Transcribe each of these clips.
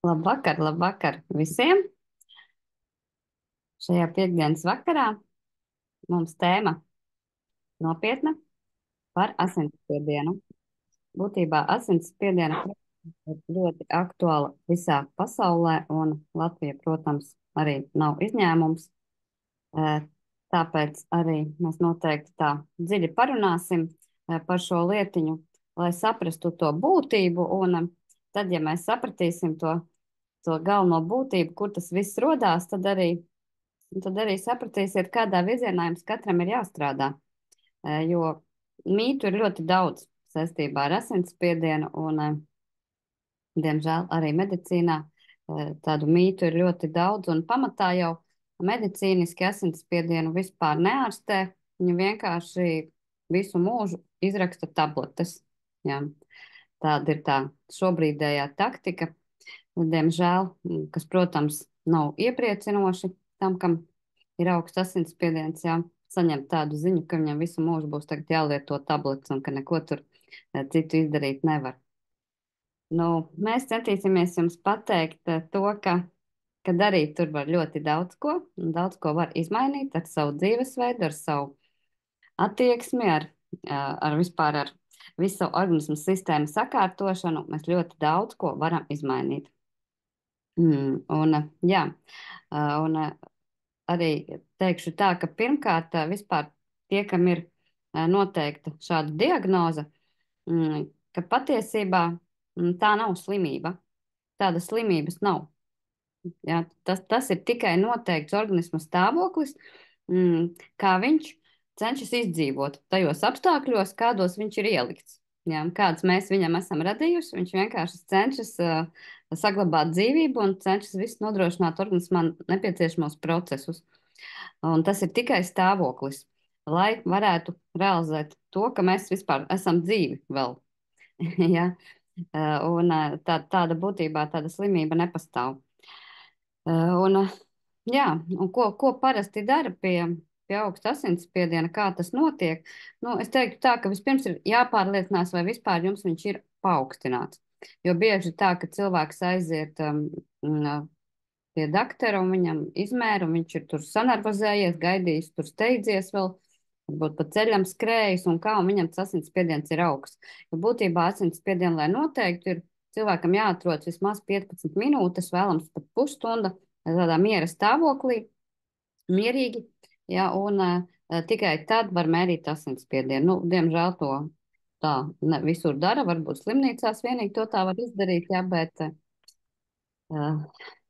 Labvakar, labvakar visiem! Šajā piekdienas vakarā mums tēma nopietna par asinsspiedienu. Būtībā asinsspiediena ir ļoti aktuāla visā pasaulē, un Latvija, protams, arī nav izņēmums. Eh, Tāpēc arī mēs noteikti tā dziļi parunāsim par šo lietiņu, lai saprastu to būtību, un tad, ja mēs sapratīsim to galveno būtību, kur tas viss rodās, tad arī sapratīsiet, kādā virzienā jums katram ir jāstrādā. Jo mītu ir ļoti daudz saistībā ar asinsspiedienu, un, diemžēl, arī medicīnā tādu mītu ir ļoti daudz, un pamatā jau medicīniski asinsspiedienu vispār neārstē. Viņi vienkārši visu mūžu izraksta tabletes. Jā. Tāda ir tā šobrīdējā taktika, diemžēl, kas, protams, nav iepriecinoši tam, kam ir augsts asinsspiediens, jā, saņemt tādu ziņu, ka viņam visu mūžu būs tagad jālieto tablets un ka neko tur citu izdarīt nevar. Nu, mēs centīsimies jums pateikt to, ka darīt tur var ļoti daudz ko, un daudz ko var izmainīt ar savu dzīvesveidu, ar savu attieksmi, ar visu savu organismu sistēmu sakārtošanu. Mēs ļoti daudz ko varam izmainīt. Jā, un arī teikšu tā, ka pirmkārt vispār tie, kam ir noteikta šāda diagnoze, ka patiesībā tā nav slimība. Tādas slimības nav. Jā, tas ir tikai noteikts organisma stāvoklis, kā viņš cenšas izdzīvot tajos apstākļos, kādos viņš ir ielikts. Jā, kādas mēs viņam esam radījuši, viņš vienkārši cenšas saglabāt dzīvību un cenšas visu nodrošināt organismā nepieciešamos procesus. Un tas ir tikai stāvoklis, lai varētu realizēt to, ka mēs vispār esam dzīvi vēl. Ja? Tāda būtībā tāda slimība nepastāv. Jā, un ko parasti dara pie augsta asinsspiediena, kā tas notiek? Nu, es teiktu tā, ka vispirms ir jāpārliecinās, vai vispār jums viņš ir paaugstināts. Jo bieži tā, ka cilvēks aiziet pie doktora un viņam izmēra, un viņš ir tur sanervozējies, gaidījis, tur steidzies vēl, varbūt pa ceļam skrējis un kā, un viņam tas asinsspiediens ir augsts. Jo būtībā asinsspiedienu, lai noteikti, ir cilvēkam jāatrodas vismaz 15 minūtes, vēlams pat pusstunda, tādā miera stāvoklī, mierīgi, ja, un tikai tad var mērīt asinsspiedienu. Nu, diemžēl to tā ne visur dara, varbūt slimnīcās vienīgi to tā var izdarīt, ja, bet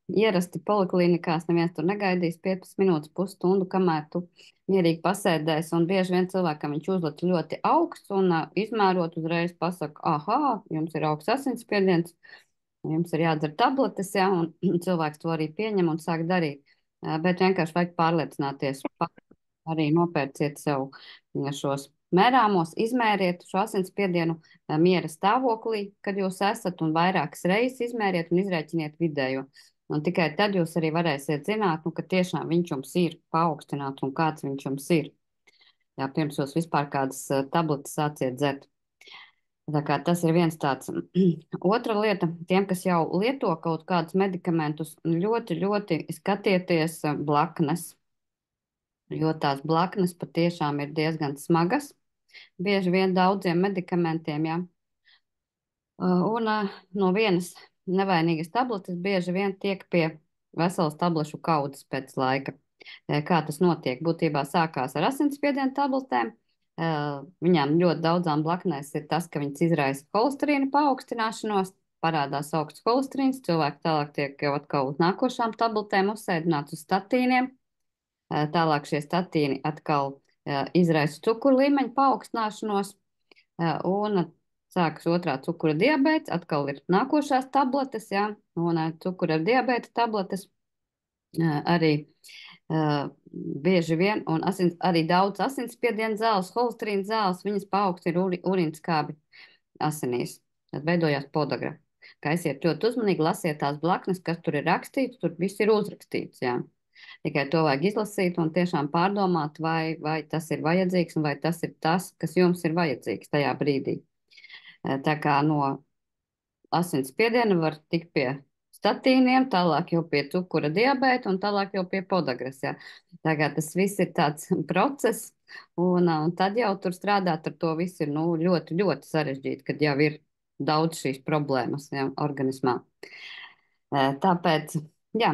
ierasti poliklinikās neviens tur negaidīs 15 minūtes, pusstundu, kamēr tu mierīgi pasēdēsi, un bieži vien cilvēkam viņš uzlec ļoti augsts, un izmērot uzreiz pasaka, aha, jums ir augsts asinsspiediens, jums ir jādzer tabletes, ja, un cilvēks to arī pieņem un sāk darīt. Bet vienkārši vajag pārliecināties. Arī nopērciet sev šos mērāmos, izmēriet šo asinsspiedienu miera stāvoklī, kad jūs esat, un vairākas reizes izmēriet un izrēķiniet vidējo. Un tikai tad jūs arī varēsiet zināt, ka tiešām viņš jums ir paaugstināts un kāds viņš jums ir. Jā, pirms jūs vispār kādas tabletes sāciet dzert. Tā kā tas ir viens tāds. Otra lieta, tiem, kas jau lieto kaut kādus medikamentus, ļoti, ļoti skatieties blaknes, jo tās blaknes patiešām ir diezgan smagas, bieži vien daudziem medikamentiem, jā. Un no vienas nevainīgas tabletes bieži vien tiek pie veselas tablešu kaudzes pēc laika. Kā tas notiek? Būtībā sākās ar asinsspiediena tabletēm. Viņām ļoti daudzām blaknēs ir tas, ka viņas izraisa holesterīna paaugstināšanos, parādās augsts holesterīns, cilvēki tālāk tiek jau atkal uz nākošām tabletēm uzsēdināts uz statīniem. Tālāk šie statīni atkal izraisa cukuru līmeņu paaugstināšanos, un sākas otrā cukura diabēts, atkal ir nākošās tabletes, jā, un cukura ar diabēta tabletes arī bieži vien, un arī daudz asinsspiediena zāles, holesterīna zāles, viņas paaugstina urīnskābi asinīs. Tad veidojās podagra. Kā esiet ļoti uzmanīgi, lasiet tās blaknes, kas tur ir rakstīts, tur viss ir uzrakstīts, jā. Tikai to vajag izlasīt un tiešām pārdomāt, vai tas ir vajadzīgs un vai tas ir tas, kas jums ir vajadzīgs tajā brīdī. Tā kā no asinsspiediena var tikt pie statīniem, tālāk jau pie cukura diabēta un tālāk jau pie podagras. Jā. Tagad tas viss ir tāds process, un tad jau tur strādāt ar to visu ir ļoti, ļoti sarežģīti, kad jau ir daudz šīs problēmas jā, organismā. Tāpēc, jā,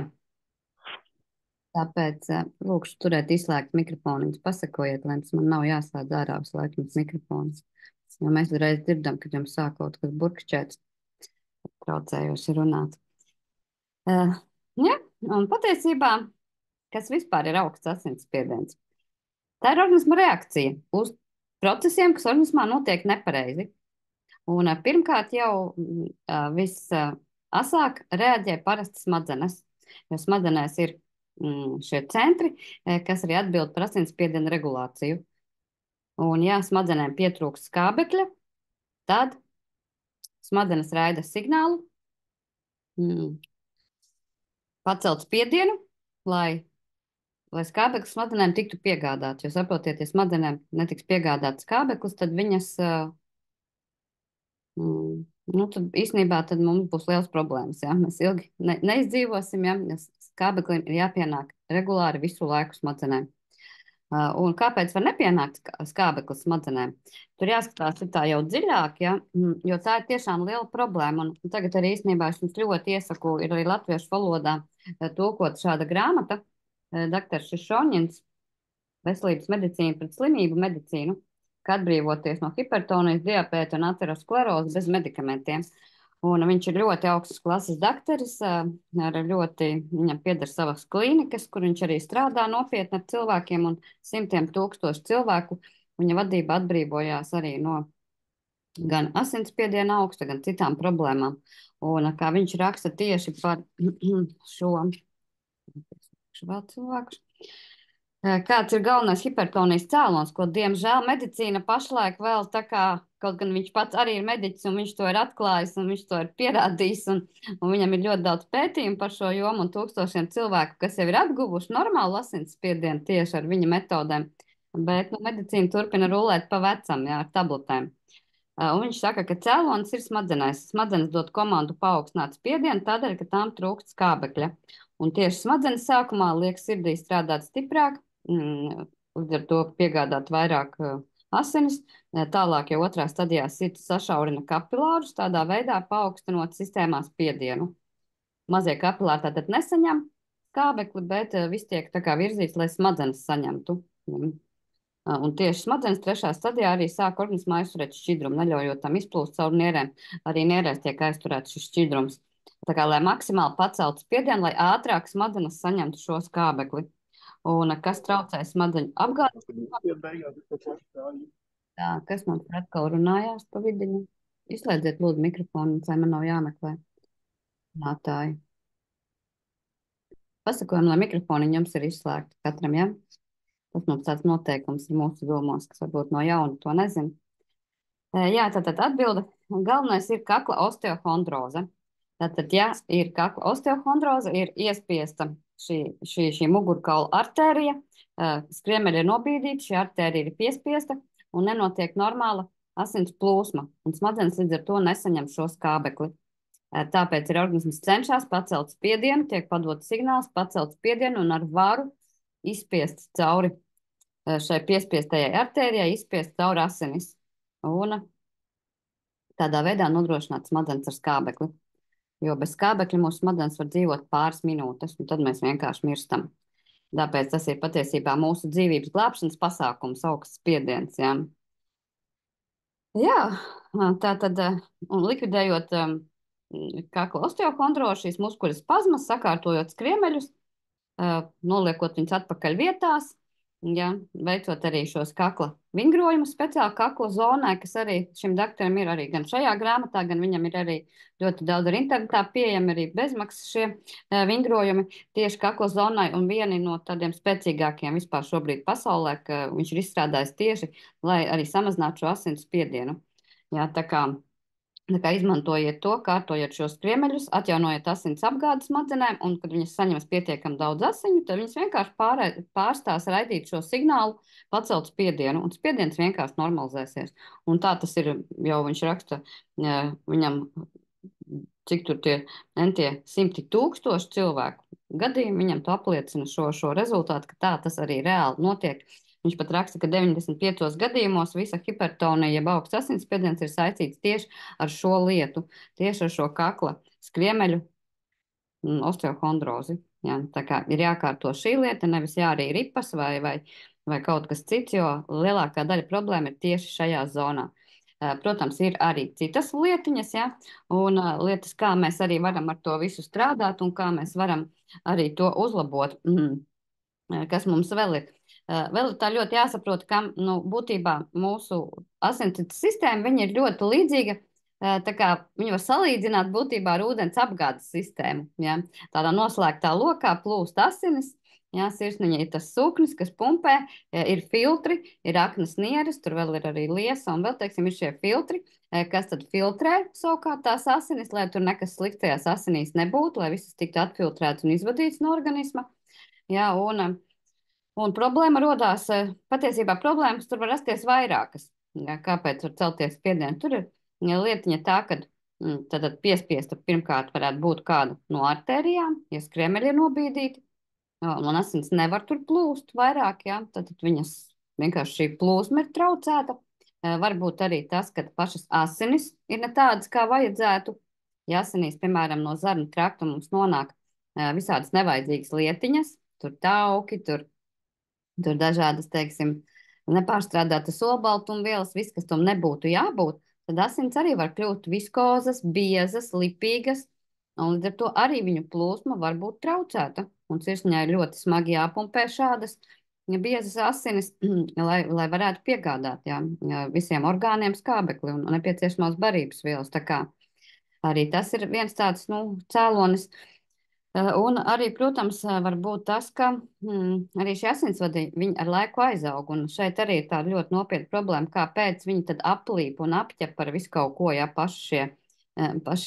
tāpēc lūkšu turēt izslēgt mikrofonu. Jūs pasakojiet, lai man nav jāslēdz ārā visu laiku jums mikrofons. Jo mēs uzreiz dzirdam, kad jums sāk kaut kas burkšķēts, traucējoši runāt. Jā, un patiesībā, kas vispār ir augsts asinsspiediens? Tā ir organisma reakcija uz procesiem, kas organismā notiek nepareizi. Un pirmkārt jau visasāk reaģē parasti smadzenes, jo smadzenēs ir šie centri, kas arī atbild par asinsspiediena regulāciju. Un ja smadzenēm pietrūkst skābekļa, tad smadzenes raida signālu pacelt spiedienu, lai skābeklis smadzenēm tiktu piegādāts. Jo saprotiet, ja smadzenēm netiks piegādāts skābeklis, tad viņas, tad īstenībā tad mums būs liels problēmas. Ja? Mēs ilgi neizdzīvosim, ja skābeklim ir jāpienāk regulāri visu laiku smadzenēm. Un kāpēc var nepienākt skābeklis smadzenēm? Tur jāskatās tā jau dziļāk, ja? Jo tā ir tiešām liela problēma. Un tagad arī īstenībā es jums ļoti iesaku, ir arī latviešu valodā tulkot šāda grāmata, Dr. Šišoņins, Veselības medicīna pret slimību medicīnu, kā atbrīvoties no hipertonijas, diabēta un aterosklerozes bez medikamentiem. Un viņš ir ļoti augstas klases dakteris, viņam pieder savas klīnikas, kur viņš arī strādā nopietni ar cilvēkiem, un simtiem tūkstošu cilvēku viņa vadība atbrīvojās arī no gan asinsspiediena augsta, gan citām problēmām. Un kā viņš raksta tieši par šo vēl cilvēku. Kāds ir galvenais hipertonijas cēlonis, ko diemžēl medicīna pašlaik vēl tā kā, kaut gan viņš pats arī ir mediķis un viņš to ir atklājis un viņš to ir pierādījis un viņam ir ļoti daudz pētījumu par šo jomu un tūkstošiem cilvēku, kas jau ir atguvuši normālu asinsspiedienu tieši ar viņa metodēm, bet medicīna turpina rulēt pa vecam, jā, ar tabletēm. Un viņš saka, ka cēlonis ir smadzenēs. Smadzenes dod komandu paaugstināt spiedienu tādēļ, ka tām trūkst skābekļa. Un tieši smadzenes sākumā liek sirdī strādāt stiprāk, līdz ar to piegādāt vairāk asinis. Tālāk jau otrā stadijā sirds sašaurina kapilārus, tādā veidā paaugstinot sistēmā spiedienu. Mazie kapilāri tātad nesaņem skābekli, bet viss tiek tā kā virzīts, lai smadzenes saņemtu. Un tieši smadzenes trešā stadijā arī sāk organismā aizturēt šķidrumu, neļaujot tam izplūst caur nierēm. Arī nierēs tiek aizturēts šis šķidrums. Tā kā, lai maksimāli paceltu spiedienu, lai ātrāk smadzenes saņemtu šo skābekli. Un kas traucē smadzeņu apgādi? Tā, kas man atkal runājās pa vidiņu? Izslēdziet lūdzu mikrofonu, lai man nav jāmeklē runātāji. Pasakojam, lai mikrofoni jums ir izslēgti katram, ja? Tas mums tāds noteikums ir mūsu domās, kas varbūt no jauna to nezina. Jā, tātad atbilde. Galvenais ir kakla osteohondroze. Tātad, ja ir kakla osteohondroze, ir iespiesta šī mugurkaula artērija, skriemeļi ir nobīdīti, šī artērija ir piespiesta un nenotiek normāla asins plūsma, un smadzenes līdz ar to nesaņem šo skābekli. Tāpēc ir organisms cenšas pacelt spiedienu, tiek padots signāls, pacelt spiedienu un ar varu izspiest cauri šai piespiestajai artērijai, izspiest cauri asinis. Un tādā veidā nodrošināt smadzenes ar skābekli. Jo bez skābekļa mūsu smadzenes var dzīvot pāris minūtes, un tad mēs vienkārši mirstam. Tāpēc tas ir patiesībā mūsu dzīvības glābšanas pasākums, augsts spiediens. Jā, tā tad, un likvidējot kakla osteohondrozi, šīs muskuļu spazmas, sakārtojot skriemeļus, noliekot viņus atpakaļ vietās, ja, veicot arī šos kakla vingrojumus speciāli kakla zonai, kas arī šim daktaram ir arī gan šajā grāmatā, gan viņam ir arī ļoti daudz ar internetā pieejami arī bezmaksas šie vingrojumi tieši kakla zonai, un vieni no tādiem spēcīgākiem vispār šobrīd pasaulē, ka viņš ir izstrādājis tieši, lai arī samazinātu šo asins spiedienu. Jā, tā kā izmantojiet to, kārtojot šos skriemeļus, atjaunojiet asins apgādes smadzenēm, un, kad viņas saņems pietiekami daudz asiņu, tad viņas vienkārši pārstās raidīt šo signālu, pacelt spiedienu, un spiediens vienkārši normalizēsies. Un tā tas ir, jau viņš raksta, viņam cik tur tie simti tūkstoši cilvēku gadījumi, viņam to apliecina šo rezultātu, ka tā tas arī reāli notiek. Viņš pat raksta, ka 95 gadījumos visa hipertonija, jeb augsts asinsspiediens ir saistīts tieši ar šo lietu, tieši ar šo kakla skriemeļu osteohondrozi. Ja? Tā kā ir jākārto šī lieta, nevis jārī ripas vai kaut kas cits, jo lielākā daļa problēma ir tieši šajā zonā. Protams, ir arī citas lietiņas, ja, un lietas, kā mēs arī varam ar to visu strādāt un kā mēs varam arī to uzlabot. Kas mums vēl ir? Vēl ir tā ļoti jāsaprot, ka nu, būtībā mūsu asinsrites sistēma viņa ir ļoti līdzīga. Tā kā viņu var salīdzināt būtībā ar ūdens apgādes sistēmu. Ja? Tādā noslēgtā lokā plūst asinis. Jā, sirsniņa ir tas sūknis, kas pumpē, ir filtri, ir aknas nieres, tur vēl ir arī liesa, un vēl, teiksim, ir šie filtri, kas tad filtrē savukārt tās asinis, lai tur nekas sliktajās asinīs nebūtu, lai viss tiktu atfiltrēts un izvadīts no organisma. Jā, un problēma rodās, patiesībā problēmas tur var rasties vairākas. Jā, kāpēc var celties spiediens? Tur ir lietiņa tā, ka tad piespiesta pirmkārt varētu būt kāda no artērijām, ja skriemeļi ir nobīdīti. Un asins nevar tur plūst vairāk, ja? Tad viņas vienkārši šī plūsma ir traucēta. Varbūt arī tas, ka pašas asinis ir ne tādas, kā vajadzētu. Ja asinīs, piemēram, no zarnu trakta mums nonāk visādas nevajadzīgas lietiņas, tur tauki, tur dažādas, teiksim, nepārstrādātas olbaltumvielas, viss, kas tam nebūtu jābūt, tad asins arī var kļūt viskozas, biezas, lipīgas, un līdz ar to arī viņu plūsma var būt traucēta. Un sirsniņai ir ļoti smagi jāpumpē šādas biezas asinis, lai varētu piegādāt visiem orgāniem skābekli un nepieciešamās barības vielas. Tā kā arī tas ir viens tāds cēlonis. Un arī, protams, var būt tas, ka arī šie asinsvadi viņi ar laiku aizaug. Un šeit arī ir tāda ļoti nopietna problēma, kāpēc viņi tad aplīp un apķep par visu kaut ko, ja paši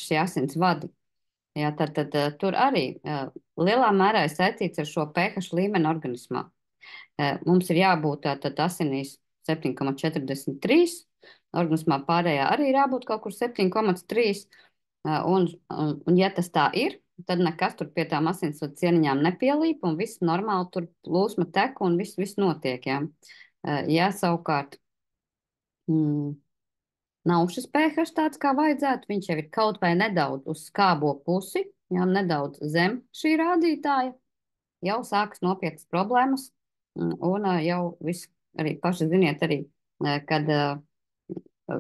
šie asinsvadi. Jā, tad tur arī lielā mērā ir saistīts ar šo pH līmeni organismā. Mums ir jābūt tātad asinīs 7,43, organismā pārējā arī ir jābūt kaut kur 7,3. Un ja tas tā ir, tad nekas tur pie tām asinsvadu cieniņām nepielīp un viss normāli tur plūsma tek un viss notiek. Jā. Ja savukārt nav šis pH tāds, kā vajadzētu, viņš jau ir kaut vai nedaudz uz skābo pusi, jā, nedaudz zem šī rādītāja, jau sākas nopietnas problēmas, un jau viss arī paši ziniet arī, kad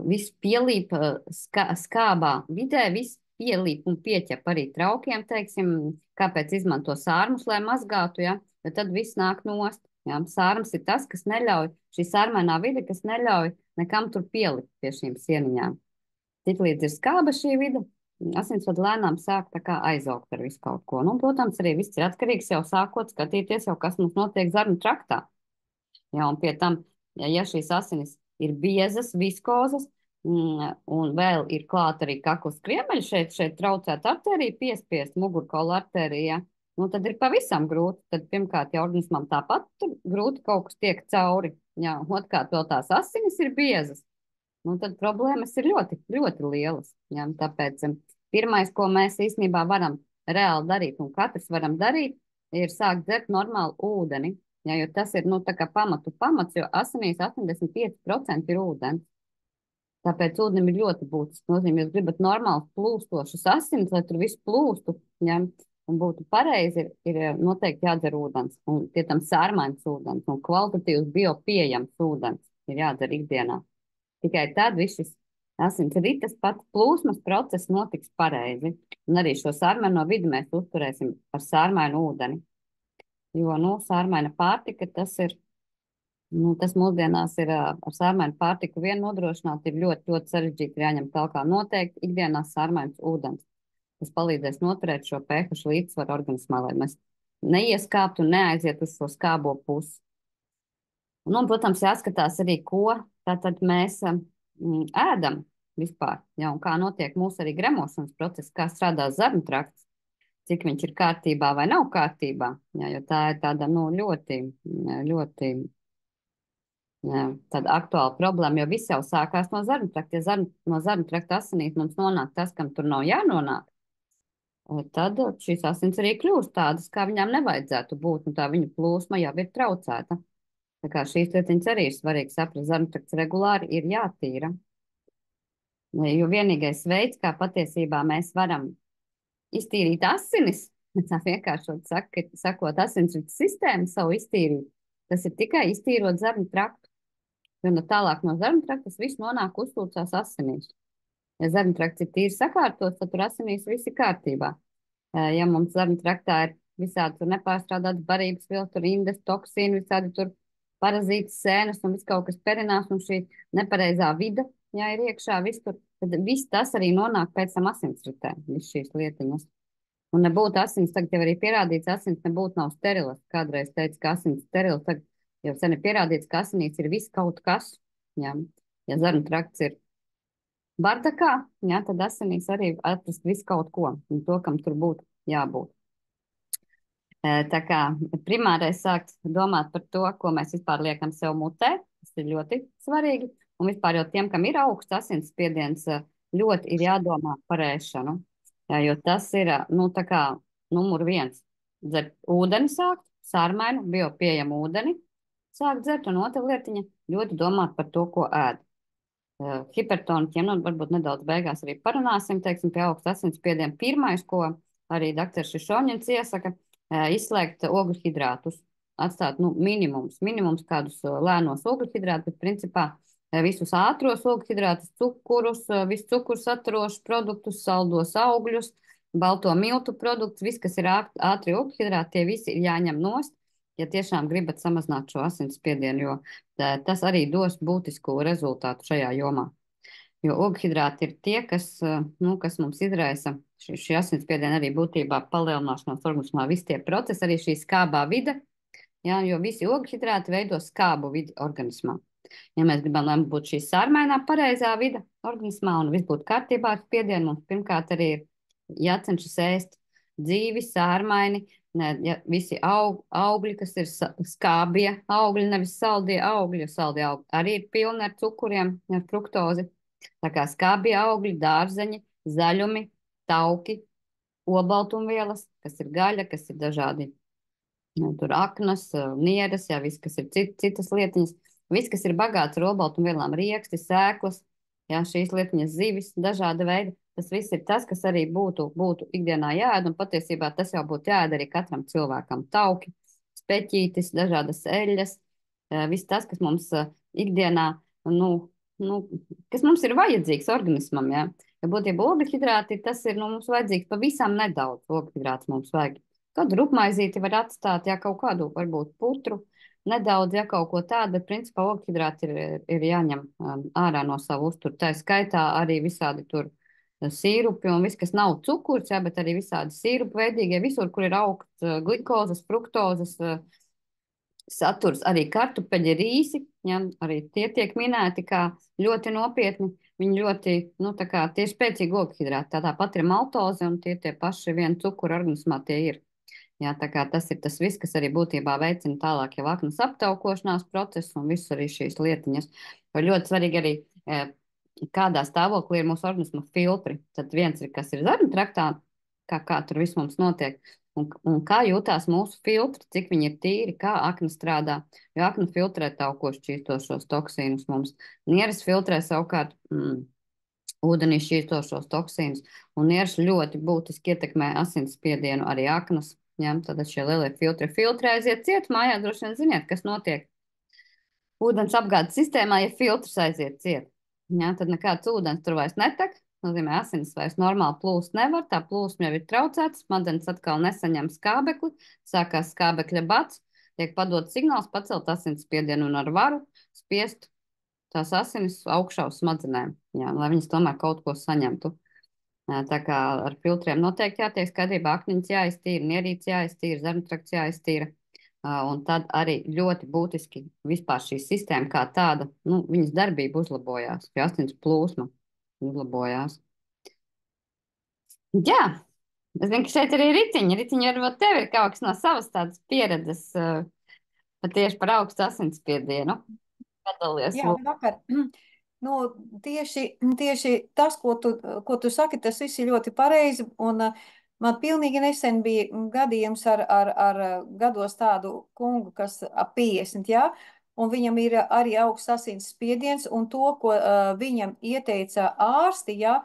viss pielīp skābā vidē, viss pielīp un pieķep arī traukiem, teiksim, kāpēc izmanto sārmus, lai mazgātu, ja, jo tad viss nāk nost. Ja. Sārums ir tas, kas neļauj, šī sārmainā vide, kas neļauj nekam tur pielikt pie šīm sieniņām. Tiklīdz ir skāba šī vide, asinsvadi lēnām sāk tā kā aizaugt ar visu kaut ko. Nu, protams, arī viss ir atkarīgs jau sākot skatīties jau, kas mums notiek zarnu traktā. Ja, un pie tam, ja šīs asinis ir biezas, viskozas, un vēl ir klāt arī kaklas kriemeļi, šeit traucēt artēriju, piespiest mugurkaula artēriju, ja, nu, tad ir pavisam grūti. Tad pirmkārt jau organismam tāpat grūti kaut kas tiek cauri. Jā, otrkārt vēl tās asinis ir biezas. Nu, tad problēmas ir ļoti, ļoti lielas. Jā, tāpēc pirmais, ko mēs īstenībā varam reāli darīt, un katrs varam darīt, ir sākt dzert normālu ūdeni. Jā, jo tas ir tā kā pamats, jo asinīs 85% ir ūdens. Tāpēc ūdenim ir ļoti būtisks nozīme. Jūs gribat normāli plūstošus asinis, lai tur viss plūstu, ja, un būtu pareizi, ir noteikti jādzer ūdens. Un tie tam sārmains ūdens un kvalitatīvs biopieejams ūdens ir jādzer ikdienā. Tikai tad viss šis asins rites pats plūsmas process notiks pareizi. Un arī šo sārmaino vidi mēs uzturēsim ar sārmainu ūdeni. Jo, sārmaina pārtika, tas mūsdienās ir ar sārmainu pārtiku vien nodrošināt, ir ļoti, ļoti sarežģīti jāņem tālāk noteikti ikdienās sārmains ūdens. Tas palīdzēs noturēt šo pH līdzsvaru organismā, lai mēs neieskāptu un neaiziet uz šo skābo pusi. Un, protams, jāskatās arī, ko tātad mēs ēdam vispār, ja, un kā notiek mūsu arī gremošanas process, kā strādā zarnu trakts, cik viņš ir kārtībā vai nav kārtībā, ja, jo tā ir tāda ļoti, ļoti tāda aktuāla problēma, jo viss jau sākās no zarnu trakta. Ja no zarnu trakta asinīs mums nonāk tas, kam tur nav jānonāk, tad šīs asins arī kļūst tādas, kā viņām nevajadzētu būt, un tā viņu plūsma jau ir traucēta. Tā kā šīs lietiņas arī ir svarīgi saprast, zarnutrakts regulāri ir jātīra. Jo vienīgais veids, kā patiesībā mēs varam iztīrīt asinis, tā vienkāršot sakot, asinsrites sistēmu savu iztīrīt, tas ir tikai iztīrot zarnu traktu. Jo no tālāk no zarnu traktas viss nonāk uzsūcās asinīs. Ja zarnu trakts ir tīri sakārtots, tad tur asinīs viss ir kārtībā. Ja mums zarnu traktā ir visādi tur nepārstrādātas barības vielas, tur indes, toksīni, visādi tur parazītas sēnes un viss kaut kas perinās un šī nepareizā vida, ja ir iekšā viss tur, tad viss tas arī nonāk pēc tam asinsritē, viss šīs lietiņas. Un nebūtu asins, tagad jau arī pierādīts, asins nebūtu nav sterilas. Kādreiz teica, ka asins sterils, tagad jau sen ir pierādīts, ka asinīs ir viss kaut kas. Ja, ja zarnu trakts ir bardakā, ja, tad asinīs arī atrast visu kaut ko, un to, kam tur būtu jābūt. Tā kā primārais sākt domāt par to, ko mēs vispār liekam sev mutē, tas ir ļoti svarīgi, un vispār jau tiem, kam ir augsts asinsspiediens, ļoti ir jādomā par ēšanu, jā, jo tas ir, nu, tā kā numur viens, dzert ūdeni sākt, sārmainu, biopieejamu ūdeni, sākt dzert, un otra lietiņa, ļoti domāt par to, ko ēd. Hipertoniķiem, nu, varbūt nedaudz beigās arī parunāsim, teiksim, pie augsta asinsspiediena. Pirmais, ko arī dr. Šišoņins iesaka, izslēgt ogļu hidrātus, atstāt, nu, minimums kādus lēnos ogļu hidrātus, bet principā visus ātros ogļu hidrātus, cukurus, visu cukuru saturošus produktus, saldos augļus, balto miltu produktus, viss, kas ir ātri ogļu hidrāti, tie visi ir jāņem nost, ja tiešām gribat samazināt šo asinsspiedienu, jo tas arī dos būtisku rezultātu šajā jomā. Jo ogļhidrāti ir tie, kas, nu, kas mums izraisa šī asinsspiediena arī būtībā palielināšanās organismā. Visi tie procesi, arī šī skābā vide, ja, jo visi ogļhidrāti veido skābu vidi organismā. Ja mēs gribam, lai mums būtu šī sārmainā pareizā vide organismā un viss būtu kārtībā ar spiedienu, mums pirmkārt arī ir jācenšas ēst dzīvi, sārmaini, ja visi augļi, kas ir skābie augļi, nevis saldie augļi, jo saldie augļi arī ir pilni ar cukuriem, ar fruktozi. Tā kā skābie augļi, dārzeņi, zaļumi, tauki, olbaltumvielas, kas ir gaļa, kas ir dažādi, nu, tur aknas, nieras, jā, viss, kas ir citas lietiņas, viss, kas ir bagāts ar olbaltumvielām, rieksti, sēklas, jā, šīs lietiņas, zivis, dažāda veida. Tas viss ir tas, kas arī būtu ikdienā jāēd, un patiesībā tas jau būtu jāēd arī katram cilvēkam. Tauki, speķītis, dažādas eļļas, viss tas, kas mums ikdienā, nu, kas mums ir vajadzīgs organismam, jā. Ja būtībā ogļhidrāti, tas ir, nu, mums vajadzīgs pavisam nedaudz ogļhidrāts mums vajag. Kādu rupmaizīti var atstāt, jā, kaut kādu, varbūt putru, nedaudz, ja kaut ko tādu, bet principā ogļhidrāti ir jāņem ārā no savu uzturu. Tā skaitā arī visādi tur sīrupi un viss, kas nav cukurs, jā, bet arī visādi sīrupu veidīgie, visur, kur ir augsts glikozes, fruktozes, saturs, arī kartupeļi, rīsi, jā, arī tie tiek minēti kā ļoti nopietni. Viņi ļoti, nu, tā kā tie ir spēcīgi ogļhidrāti, tāpat ir maltoze un tie paši vien cukuru organismā tie ir. Jā, tā kā tas ir tas viss, kas arī būtībā veicina tālāk jau aknas aptaukošanās procesu un visu arī šīs lietiņas. Jo ļoti svarīgi arī, kādā stāvoklī ir mūsu organisma filtri. Tad viens ir, kas ir zarnu traktā, kā tur viss mums notiek, un kā jūtās mūsu filtri, cik viņi ir tīri, kā akna strādā. Jo akna filtrē taukoši šķīstošos toksīnus mums. Nieres filtrē savukārt ūdenī šķīstošos toksīnus, un nieres ļoti būtiski ietekmē asinsspiedienu, arī aknas. Ja, tad šie lielie filtri aiziet ciet mājā, droši vien ziniet, kas notiek ūdens apgādes sistēmā, ja filtrs aiziet ciet. Ja, tad nekāds ūdens tur vairs netek, nozīmē asins vairs normāli plūst nevar, tā plūsma jau ir traucēta, smadzenes atkal nesaņem skābekli, sākās skābekļa bats, tiek padot signāls pacelt asinsspiedienu un ar varu spiest tās asinis augšā uz smadzenēm, ja, lai viņas tomēr kaut ko saņemtu. Tā kā ar filtriem noteikti jātiek skaidrībā, akniņas jāiztīra, nierīts jāiztīra, zarnutrakts jāiztīra. Un tad arī ļoti būtiski vispār šī sistēma kā tāda, nu, viņas darbība uzlabojās, jo asins plūsma uzlabojās. Jā, es zinu, ka šeit arī ritiņi. Ritiņi varbūt tev ir kaut kas no savas tādas pieredzes patieši par augstu asinsspiedienu. Padalies. Jā, vakar. Nu, tieši tas, ko tu saki, tas viss ir ļoti pareizi. Un Man pilnīgi nesen bija gadījums ar gados tādu kungu, kas ap 50, jā, un viņam ir arī augsts asins spiediens, un to, ko viņam ieteica ārsti, jā,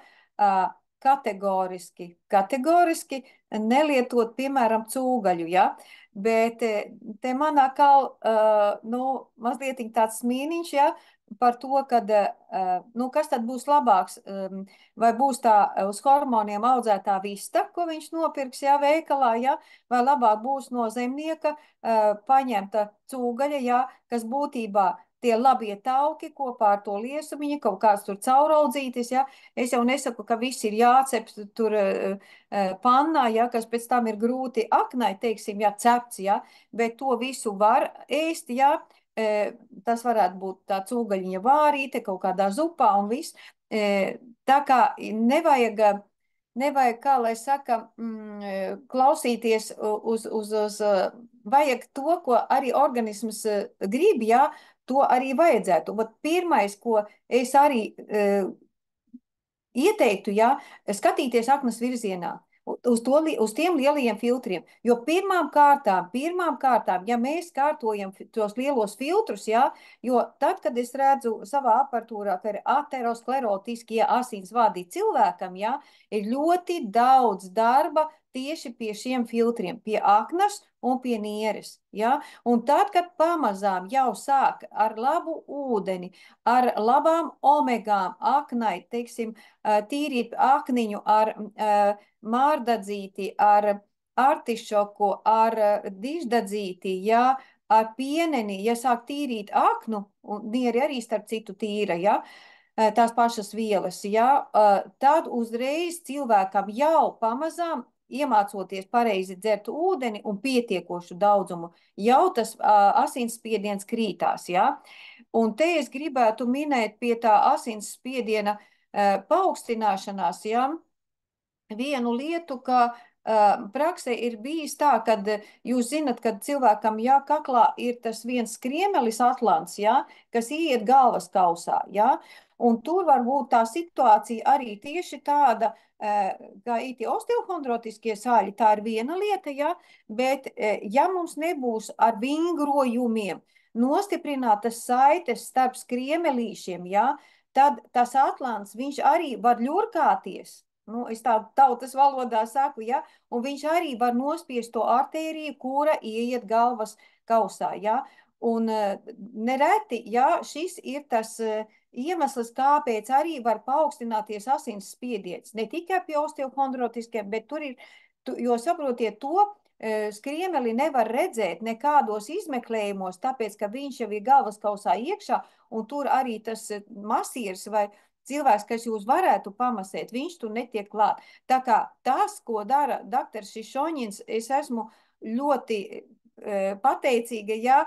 kategoriski nelietot, piemēram, cūgaļu, jā, bet te manā nu, mazliet tāds mīniņš, jā, par to, kad, nu, kas tad būs labāks, vai būs tā uz hormoniem audzētā vista, ko viņš nopirks, jā, veikalā, jā, vai labāk būs no zemnieka paņemta cūgaļa, jā, kas būtībā tie labie tauki kopā ar to liesumiņu, kaut kāds tur cauraudzītis, jā. Es jau nesaku, ka viss ir jācep tur pannā, jā, kas pēc tam ir grūti aknai, teiksim, jā, cepts, jā, bet to visu var ēst, jā. Tas varētu būt tā cūgaļiņa vārīte kaut kādā zupā un viss. Tā kā nevajag, kā lai saka, klausīties vajag to, ko arī organisms grib, jā, to arī vajadzētu. Vat pirmais, ko es arī ieteiktu, jā, skatīties aknas virzienā. Uz tiem lielajiem filtriem. Jo pirmām kārtām, ja mēs kārtojam tos lielos filtrus, jā, jo tad, kad es redzu savā aparatūrā, ka ir aterosklerotiskie asinsvadi cilvēkam, jā, ir ļoti daudz darba tieši pie šiem filtriem, pie aknas un pie nieres. Ja? Un tad, kad pamazām jau sāk ar labu ūdeni, ar labām omegām, aknai, teiksim, tīrīt akniņu ar mārdadzīti, ar artišoku, ar diždadzīti, ja, ar pieneni, ja sāk tīrīt aknu, un nieri arī starp citu tīra, ja, tās pašas vielas, ja, tad uzreiz cilvēkam jau pamazām iemācoties pareizi dzert ūdeni un pietiekošu daudzumu, jau tas asinsspiediens krītās, ja. Un te es gribētu minēt pie tā asinsspiediena paaugstināšanās, ja, vienu lietu, ka praksē ir bijis tā, kad jūs zinat, kad cilvēkam, jā, kaklā ir tas viens skriemelis atlants, jā, kas ieiet galvas kausā, jā, un tur var būt tā situācija arī tieši tāda, kā īti osteohondrotiskie sāļi, tā ir viena lieta, jā, bet ja mums nebūs ar vingrojumiem nostiprinātas saites starp skriemelīšiem, jā, tad tas atlants, viņš arī var ļurkāties. Nu, es tā tautas valodā saku, ja, un viņš arī var nospiest to artēriju, kura ieiet galvas kausā, ja, un nereti, ja, šis ir tas iemesls, kāpēc arī var paaugstināties asins spiediens, ne tikai pie osteohondrotiskiem, bet tur ir, jo saprotiet to, skriemeli nevar redzēt nekādos izmeklējumos, tāpēc, ka viņš jau ir galvas kausā iekšā, un tur arī tas masīrs vai cilvēks, kas jūs varētu pamasēt, viņš tur netiek klāt. Tā kā tas, ko dara doktors Šišoņins, es esmu ļoti pateicīga, ja,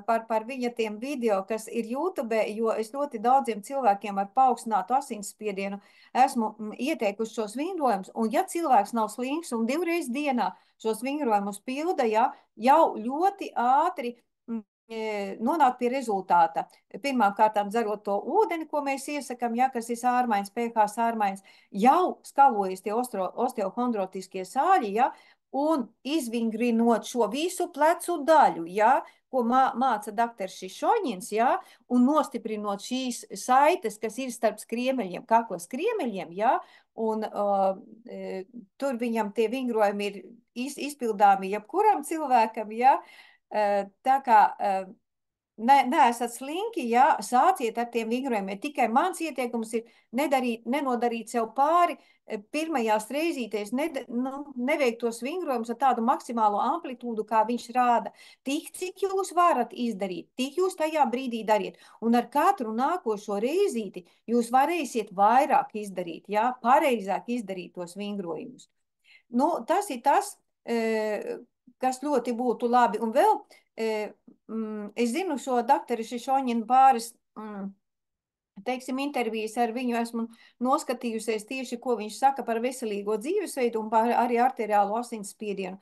par viņa tiem video, kas ir YouTube, jo es ļoti daudziem cilvēkiem ar paaugstinātu asinsspiedienu esmu ieteikusi šos vingrojumus, un ja cilvēks nav slinks un 2 reizes dienā šos vingrojumus pilda, ja, jau ļoti ātri nonāk pie rezultāta. Pirmām kārtām dzerot to ūdeni, ko mēs iesakam, ja, kas ir sārmaiņas, pH sārmaiņas, jau skalojas tie osteohondrotiskie sāļi, ja, un izvingrinot šo visu plecu daļu, ja, ko māca doktors Šišoņins, ja, un nostiprinot šīs saites, kas ir starp skriemeļiem, kakla skriemeļiem, ja, un tur viņam tie vingrojumi ir izpildāmi jebkuram cilvēkam, ja, tā kā neesat slinki, ja, sāciet ar tiem vingrojumiem. Tikai mans ieteikums ir nenodarīt sev pāri pirmajās reizītēs, neveikt tos vingrojumus ar tādu maksimālo amplitūdu, kā viņš rāda. Tik, cik jūs varat izdarīt, tik jūs tajā brīdī dariet. Un ar katru nākošo reizīti jūs varēsiet vairāk izdarīt, ja, pareizāk izdarīt tos vingrojumus. Nu, tas ir tas, kas ļoti būtu labi. Un vēl es zinu šo doktoru Šišoņinu pāris teiksim, intervijas ar viņu esmu noskatījusies tieši, ko viņš saka par veselīgo dzīvesveidu un par arī arteriālo asinsspiedienu.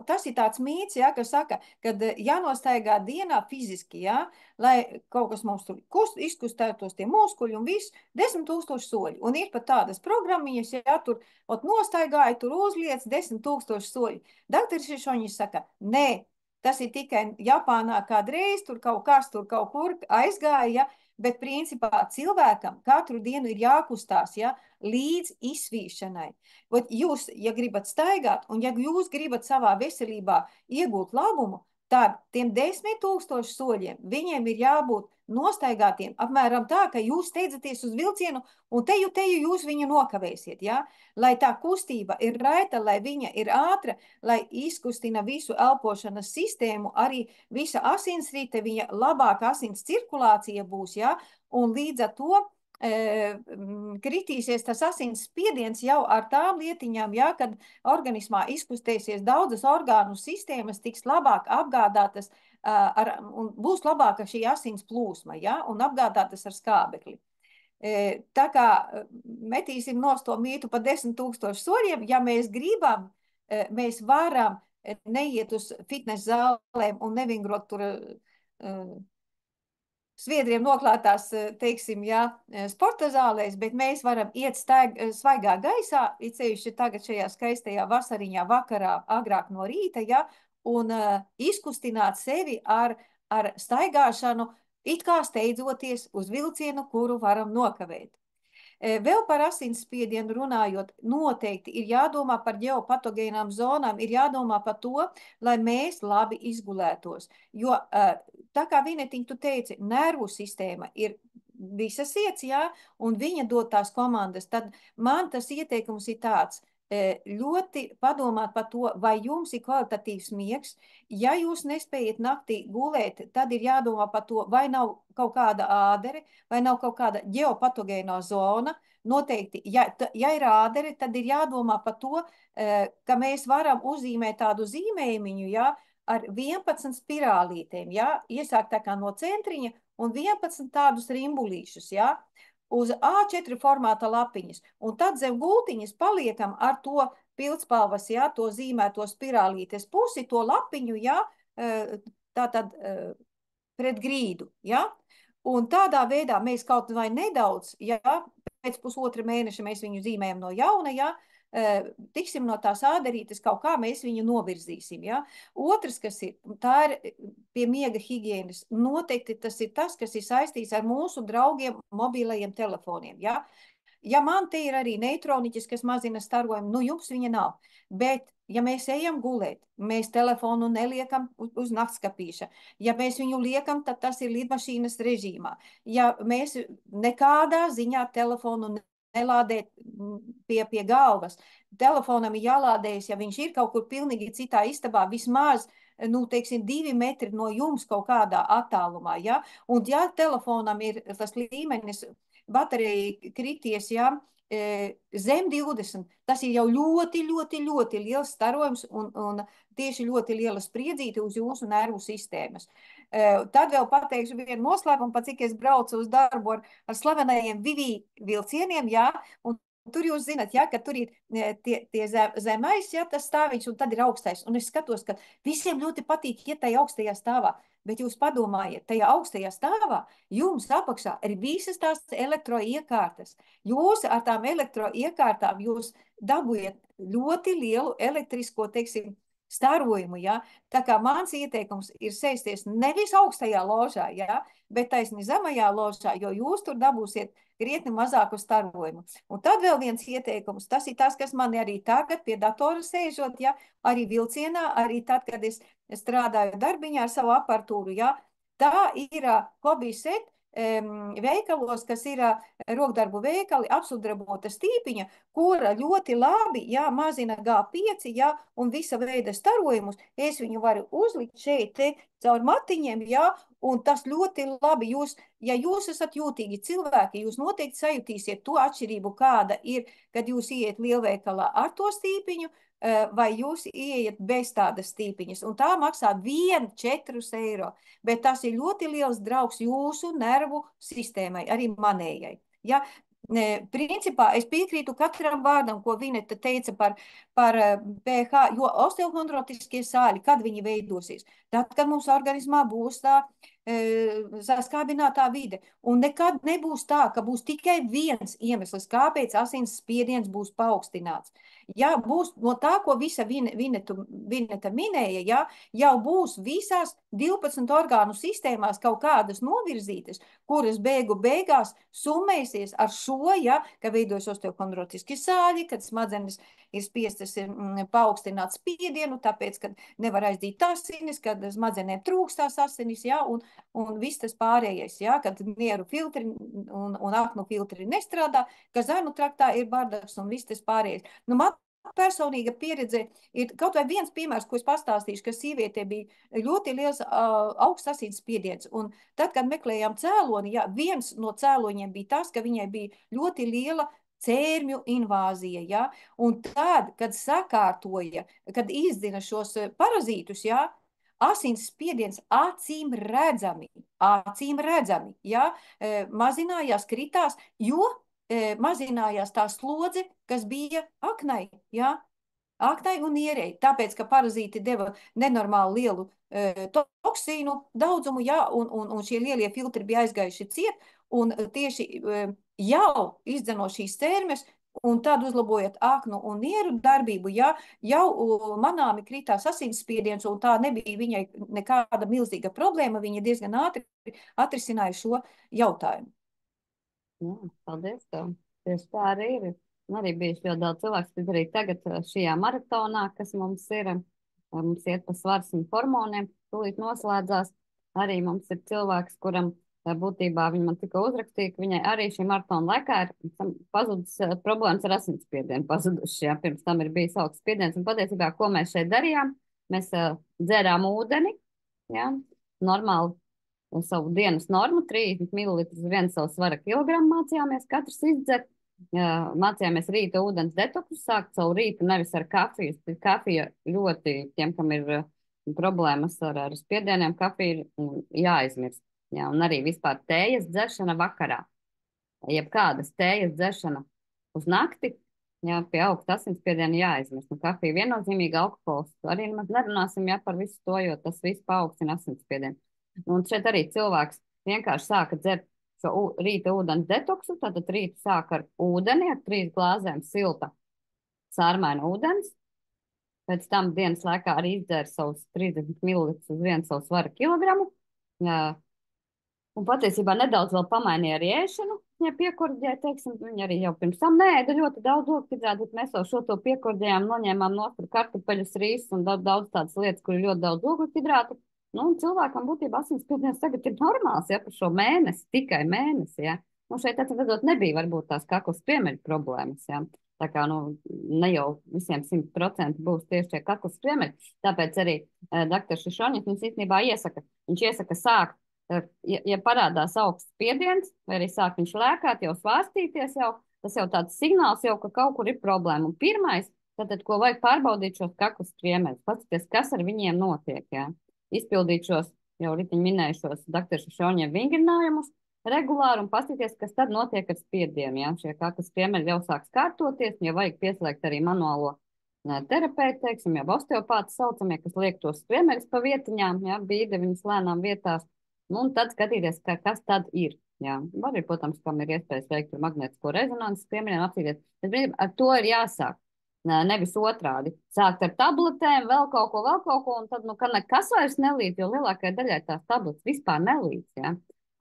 Tas ir tāds mīts, ja, kas saka, kad jānostaigā dienā fiziski, ja, lai kaut kas mums tur izkustētos tie muskuļi un viss, 10 000 soļi. Un ir pat tādas programmiņas, ja tur nostaigāja, tur uzliec 10 000 soļi. Dakteris Šoņis saka, nē, tas ir tikai Japānā kādreiz, tur kaut kas tur kaut kur aizgāja, ja, bet principā cilvēkam katru dienu ir jākustās, ja, līdz izsvīšanai. Ot jūs, ja gribat staigāt, un ja jūs gribat savā veselībā iegūt labumu, tad tiem 10 000 soļiem viņiem ir jābūt nostaigātiem apmēram tā, ka jūs steidzaties uz vilcienu, un teju jūs viņu nokavēsiet, ja? Lai tā kustība ir raita, lai viņa ir ātra, lai izkustina visu elpošanas sistēmu, arī visa asinsrite, viņa labāka asins cirkulācija būs, ja? Un līdz ar to kritīsies tas asins spiediens jau ar tām lietiņām, ja, kad organismā izkustēsies daudzas orgānu sistēmas, tiks labāk apgādātas un būs labāka šī asins plūsma, ja, un apgādātas ar skābekli. Tā kā metīsim nost to mītu pa 10 000 soļiem, ja mēs gribam, mēs varam neiet uz fitnes zālēm un nevingrot tur sviedriem noklātās, teiksim, jā, sporta zālēs, bet mēs varam iet svaigā gaisā, it sevišķi tagad šajā skaistajā vasariņā vakarā, agrāk no rīta, jā, un izkustināt sevi ar staigāšanu, it kā steidzoties uz vilcienu, kuru varam nokavēt. Vēl par asinsspiedienu runājot, noteikti ir jādomā par ģeopatogēnām zonām, ir jādomā par to, lai mēs labi izgulētos. Jo, tā kā Vinetiņ, tu teici, nervu sistēma ir visas iets, jā, un viņa dod tās komandas, tad man tas ieteikums ir tāds, ļoti padomāt par to, vai jums ir kvalitatīvs miegs. Ja jūs nespējat naktī gulēt, tad ir jādomā par to, vai nav kaut kāda ādere, vai nav kaut kāda ģeopatogēnā zona. Noteikti, ja ir ādere, tad ir jādomā par to, ka mēs varam uzzīmēt tādu zīmējumiņu, ja, ar 11 spirālītēm, ja, iesākt tā kā no centriņa un 11 tādus rimbulīšus, ja, uz A4 formāta lapiņas, un tad zem gultiņas paliekam ar to pildspalvas, ja, to zīmēto spirālītes pusi, to lapiņu, ja, tātad pret grīdu, ja, un tādā veidā mēs kaut vai nedaudz, ja, pēc pusotra mēneša mēs viņu zīmējam no jauna, ja, tiksim no tās āderītes, kaut kā mēs viņu novirzīsim. Ja? Otrs, kas ir, tā ir pie miega higienas, noteikti tas ir tas, kas ir saistīts ar mūsu draugiem mobilajiem telefoniem. Ja? Ja man te ir arī neitroniķis, kas mazina starojumu, nu jums viņa nav. Bet, ja mēs ejam gulēt, mēs telefonu neliekam uz naktskapīša. Ja mēs viņu liekam, tad tas ir lidmašīnas režīmā. Ja mēs nekādā ziņā telefonu nelādēt pie galvas. Telefonam ir jālādējas, ja viņš ir kaut kur pilnīgi citā istabā, vismaz, teiksim, 2 metri no jums kaut kādā attālumā, ja? Un ja telefonam ir tas līmenis, baterija krities, ja, zem 20, tas ir jau ļoti, ļoti, ļoti liels starojums un tieši ļoti liela spriedzīte uz jūsu nervu sistēmas. Tad vēl pateikšu vienu noslēpumu, pa cik es braucu uz darbu ar slavenajiem Vivi vilcieniem, jā, un tur jūs zinat, ja, ka tur ir tie zemais, ja, tas stāviņš, un tad ir augstais. Un es skatos, ka visiem ļoti patīk iet tajā augstajā stāvā. Bet jūs padomājiet, tajā augstajā stāvā jums apakšā ir visas tās elektroiekārtas. Jūs ar tām elektroiekārtām jūs dabūjat ļoti lielu elektrisko, teiksim, starojumu, ja? Tā kā mans ieteikums ir sēsties nevis augstajā ložā, ja? Bet taisni zemajā ložā, jo jūs tur dabūsiet krietni mazāku starojumu. Un tad vēl viens ieteikums, tas ir tas, kas man arī tagad pie datora sēžot, ja? Arī vilcienā, arī tad, kad es strādāju darbiņā ar savu aparatūru, ja? Tā ir Hobbyset veikalos, kas ir rokdarbu veikali, apsudrabota stīpiņa, kura ļoti labi, jā, mazina G5, jā, un visa veida starojumus. Es viņu varu uzlikt šeit te caur matiņiem, jā, un tas ļoti labi. Ja jūs esat jūtīgi cilvēki, jūs noteikti sajutīsiet to atšķirību, kāda ir, kad jūs ieiet lielveikalā ar to stīpiņu, vai jūs ieiet bez tādas stīpiņas. Un tā maksā 1,4 eiro. Bet tas ir ļoti liels draugs jūsu nervu sistēmai, arī manējai. Ja? Principā es piekrītu katram vārdam, ko Vineta teica par pH, jo osteohondrotiskie sāļi, kad viņi veidosies? Tad, kad mums organismā būs tā saskābinātā vide. Un nekad nebūs tā, ka būs tikai viens iemesls, kāpēc asins spiediens būs paaugstināts. Ja būs no tā, ko visa Vineta minēja, ja, jau būs visās 12 orgānu sistēmās kaut kādas novirzītas, kuras beigās summēsies ar šo, ja, ka veidojas osteohondrotiski sāļi, kad smadzenes ir spiestas paaugstināt spiedienu, tāpēc, kad nevar aizdīt asinis, kad smadzenēm trūkstās asinis, ja, un viss tas pārējais, ja, kad nieru filtri un aknu filtri nestrādā, ka zarnu traktā ir bardaks un viss tas pārējais. Nu, man personīga pieredze ir kaut vai viens piemērs, ko es pastāstīšu, ka sīvietē bija ļoti liels augsts asinsspiediens. Un tad, kad meklējām cēloni, ja, viens no cēloņiem bija tas, ka viņai bija ļoti liela cērmju invāzija, ja, un tad, kad sakārtoja, kad izdzina šos parazītus, ja, asinsspiediens acīm redzami, ja, mazinājās, kritās, jo mazinājās tā slodze, kas bija aknai, ja? Aknai un nierei, tāpēc, ka parazīti deva nenormāli lielu toksīnu daudzumu, ja? Un šie lielie filtri bija aizgājuši ciet, un tieši jau izdzenot šīs cērmes, un tad uzlabojot aknu un nieru darbību, ja, jau manāmi kritās asinsspiediens, un tā nebija viņai nekāda milzīga problēma, viņa diezgan ātri atrisināja šo jautājumu. Jā, paldies tev. Tieši tā arī ir. Un arī bijuši ļoti daudz cilvēku, kas arī tagad šajā maratonā, kas mums ir, mums iet pa svars un hormoniem, tūlīt noslēdzās. Arī mums ir cilvēks, kuram būtībā viņa man tikko uzrakstīja, ka viņai arī šī maratona laikā ir pazudus problēmas ar asinsspiedienu pazuduši. Jā. Pirms tam ir bijis augsts spiediens. Un patiesībā, ko mēs šeit darījām, mēs dzērām ūdeni, jā, normāli savu dienas normu, 30 ml uz 1 savu svara kilogramu mācījāmies katrs izdzert. Mācījāmies rīta ūdens detoksu, sākt savu rītu nevis ar kafiju. Kafija ļoti, tiem, kam ir problēmas ar spiedieniem, kafija ir jāaizmirst. Jā, un arī vispār tējas dzeršana vakarā. Jebkādas tējas dzeršana uz nakti, jā, pie augsta asinsspiediena jāaizmirst. Un kafija viennozīmīgi alkohols. Arī mēs nerunāsim jā, par visu to, jo tas viss paaugstina asinsspiedienu. Un šeit arī cilvēks vienkārši sāka dzert šo rīta ūdens detoksu, tātad rītu sāk ar ūdeni, ar 3 glāzēm silta sārmaina ūdens. Pēc tam dienas laikā arī izdzēra savus 30 ml uz 1 savu svara kilogramu. Un patiesībā nedaudz vēl pamainīja arī ēšanu, ja piekorģēja, teiksim, viņi arī jau pirms tam neēda ļoti daudz ogļhidrātu, bet mēs jau šo to piekorģējām, noņēmām nost kartupeļus, rīsus un daudz tādas lietas, kur ir ļoti daudz ogļhidrātu. Nu, un cilvēkam būtībā asinsspiediens tagad ir normāls, ja, par šo mēnesi, tikai mēnesi, ja. Nu, šeit atvedot nebija varbūt tās kaklas spriemeļu problēmas, ja. Tā kā, nu, ne jau visiem 100% būs tieši tie kaklas spriemeļi, tāpēc arī dr. Šišoņis mums īstenībā viņš iesaka sākt, ja parādās augsts spiediens, vai arī sāk viņš lēkāt, jau svārstīties jau, tas jau tāds signāls jau, ka kaut kur ir problēma. Un pirmais, tātad, ko vajag pārbaudīt šos kaklas spriemeļus, paskaties, kas ar viņiem notiek, ja. Izpildīt šos, jau ritiņ minējušos dr. Šišoņiem vingrinājumus regulāri un paskatīties, kas tad notiek ar spiedienu. Ja? Šie kaklas spriemeļi jau sāks kārtoties, ja vajag pieslēgt arī manuālo terapeitu, teiksim, jau osteopāti saucamie, kas liek tos spriemeļus pa vietiņām, ja? Bīda viņas lēnām vietās, nu, un tad skatīties, kas tad ir. Ja? Var ir, protams, kam ir iespējas veikt magnētisko rezonanci spriemeļiem apsīties, bet ar to ir jāsāk. Nevis otrādi. Sākt ar tabletēm, vēl kaut ko, un tad, nu, kas vairs nelīdz, jo lielākajai daļai tās tabletes vispār nelīdz, ja?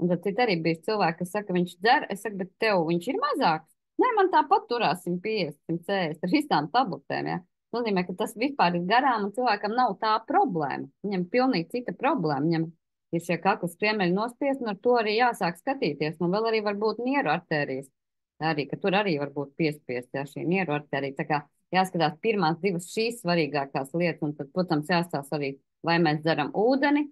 Un tad citi arī bija cilvēki, kas saka, viņš dzer, es saku, bet tev viņš ir mazāks. Nē, man tāpat turās 150, 160 ar visām tabletēm, ja? Nozīmē, ka tas vispār ir garām, un cilvēkam nav tā problēma. Viņam pilnīgi cita problēma. Viņam ir šie kaklas spriemeļi nospiest, un ar to arī jāsāk skatīties. Un vēl arī var būt nieru artērijas. Arī, ka tur arī var būt piespiest, ja, šī nieru artērija. Tā kā jāskatās pirmās 2 šīs svarīgākās lietas, un tad, protams, jāstāsta arī, vai mēs dzeram ūdeni,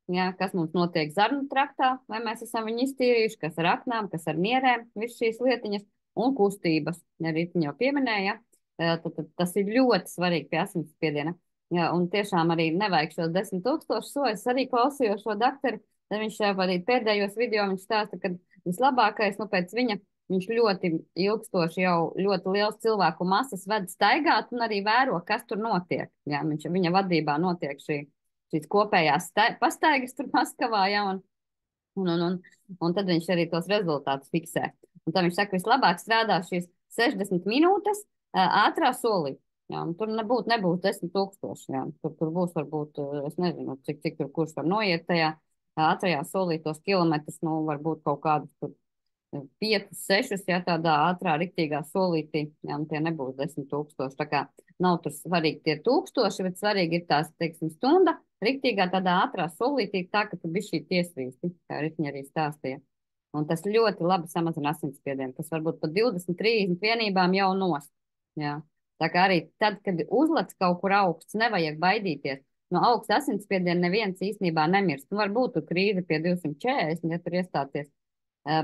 ja, kas mums notiek zarnu traktā, vai mēs esam viņu iztīrījuši, kas ar aknām, kas ar nierēm, viss šīs lietiņas un kustības, ja Rītiņa jau pieminēja, tad tas ir ļoti svarīgi pie asinsspiediena. Ja, un tiešām arī nevajag šos 10,000 soļus, arī klausījos šo dakteru, tad viņš arī pēdējos video viņš stāsta, ka vislabākais, nu pēc viņa, viņš ļoti ilgstoši jau ļoti liels cilvēku masas ved staigāt un arī vēro, kas tur notiek. Ja, viņa vadībā notiek šīs kopējās pastaigas tur Maskavā, ja, un tad viņš arī tos rezultātus fiksē. Un tad viņš saka, vislabāk strādā šīs 60 minūtes ātrā solī. Jā, tur nebūs 10,000. Jā. Tur būs varbūt, es nezinu, cik tur kurš var noiet tajā ātrajā solī tos kilometrus, nu, varbūt kaut kādus tur 5, 6, ja tādā ātrā, riktīgā solītī, jā, tie nebūs 10,000. Tā kā nav tur svarīgi tie 1000, bet svarīgi ir tās, teiksim, stunda, riktīgā tādā ātrā solītī, tā, ka tu bišķī tiesvīsti, kā Ritiņa arī stāstīja. Un tas ļoti labi samazina asinsspiedienu, tas varbūt pat 20, 30 vienībām jau nost. Jā. Tā kā arī tad, kad uzlec kaut kur augsts, nevajag baidīties. No augsta asinsspiediena neviens īstenībā nemirst. Nu, varbūt tur krīze pie 240, ja tur iestāties.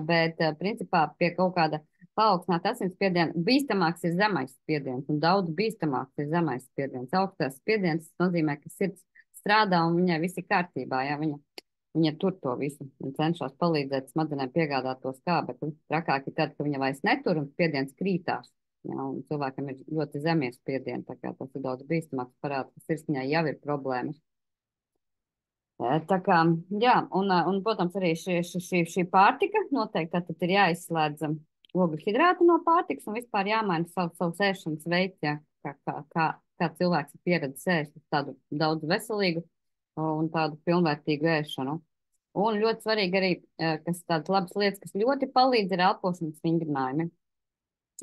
Bet, principā, pie kaut kāda paaugstināta asinsspiediena bīstamāks ir zemais spiediens, un daudz bīstamāks ir zemais spiediens. Augstās spiediens nozīmē, ka sirds strādā un viņai viss ir kārtībā, ja viņa tur to visu un cenšas palīdzēt smadzenēm piegādāt to skābekli. Trakāk ir tad, ka viņa vairs netur un spiediens krītās. Ja, un cilvēkam ir ļoti zemie spiedieni, tā kā tas ir daudz bīstamāks parāds, ka sirsniņai jau ir problēmas. Tā kā, jā, un protams, arī šī pārtika noteikti tad ir jāizslēdz ogļu hidrāti no pārtikas un vispār jāmaina savu ēšanas veids, ja, kā cilvēks ir pieredzējis ēst tādu daudz veselīgu un tādu pilnvērtīgu ēšanu. Un ļoti svarīgi arī, kas tādas labas lietas, kas ļoti palīdz, ir elpošanas vingrinājumi.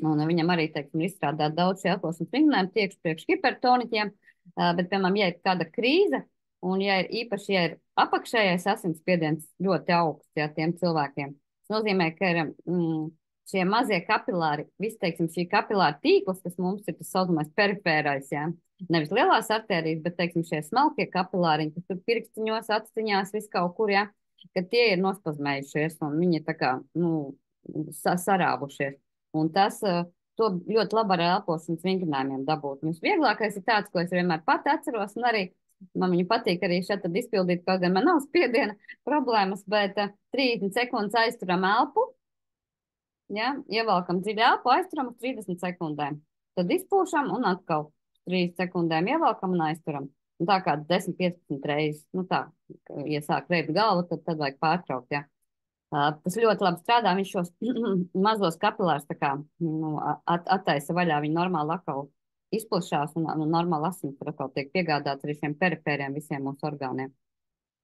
Un viņam arī, teiksim, ir izstrādāt daudz šie elpošanas vingrinājumi tieši priekš hipertoniķiem, bet, piemēram, ja ir kāda krīze, un ja ir apakšējais asinsspiediens ļoti augsts, ja, tiem cilvēkiem, tas nozīmē, ka ir šie mazie kapilāri, viss, teiksim, šī kapilāra tīkls, kas mums ir tas saucamais perifērais, ja, nevis lielās artērijas, bet, teiksim, šie smalkie kapilāriņi, kas tur pirkstiņos, aciņās, vis kaut kur, ja, ka tie ir nospazmējušies, un viņi tā kā, sarāvušies. Un tas to ļoti labi ar elpošanas vingrinājumiem dabūt. Un visvieglākais ir tāds, ko es vienmēr pati atceros, un arī man viņu patīk arī šeit tad izpildīt, kaut gan man nav spiediena problēmas, bet 30 sekundes aizturam elpu, ja, ievelkam dziļu elpu, aizturam uz 30 sekundēm. Tad izpūšam un atkal 30 sekundēm ievelkam un aizturam. Un tā kā 10-15 reizes, nu tā, ja sāk reibt galvu, tad vajag pārtraukt, ja. Tas ļoti labi strādā, viņš šos mazos kapilārus tā kā attaisa vaļā, viņi normāli atkal izplušās un normāli asins tur atkal tiek piegādāts arī šiem perifēriem visiem mūsu orgāniem.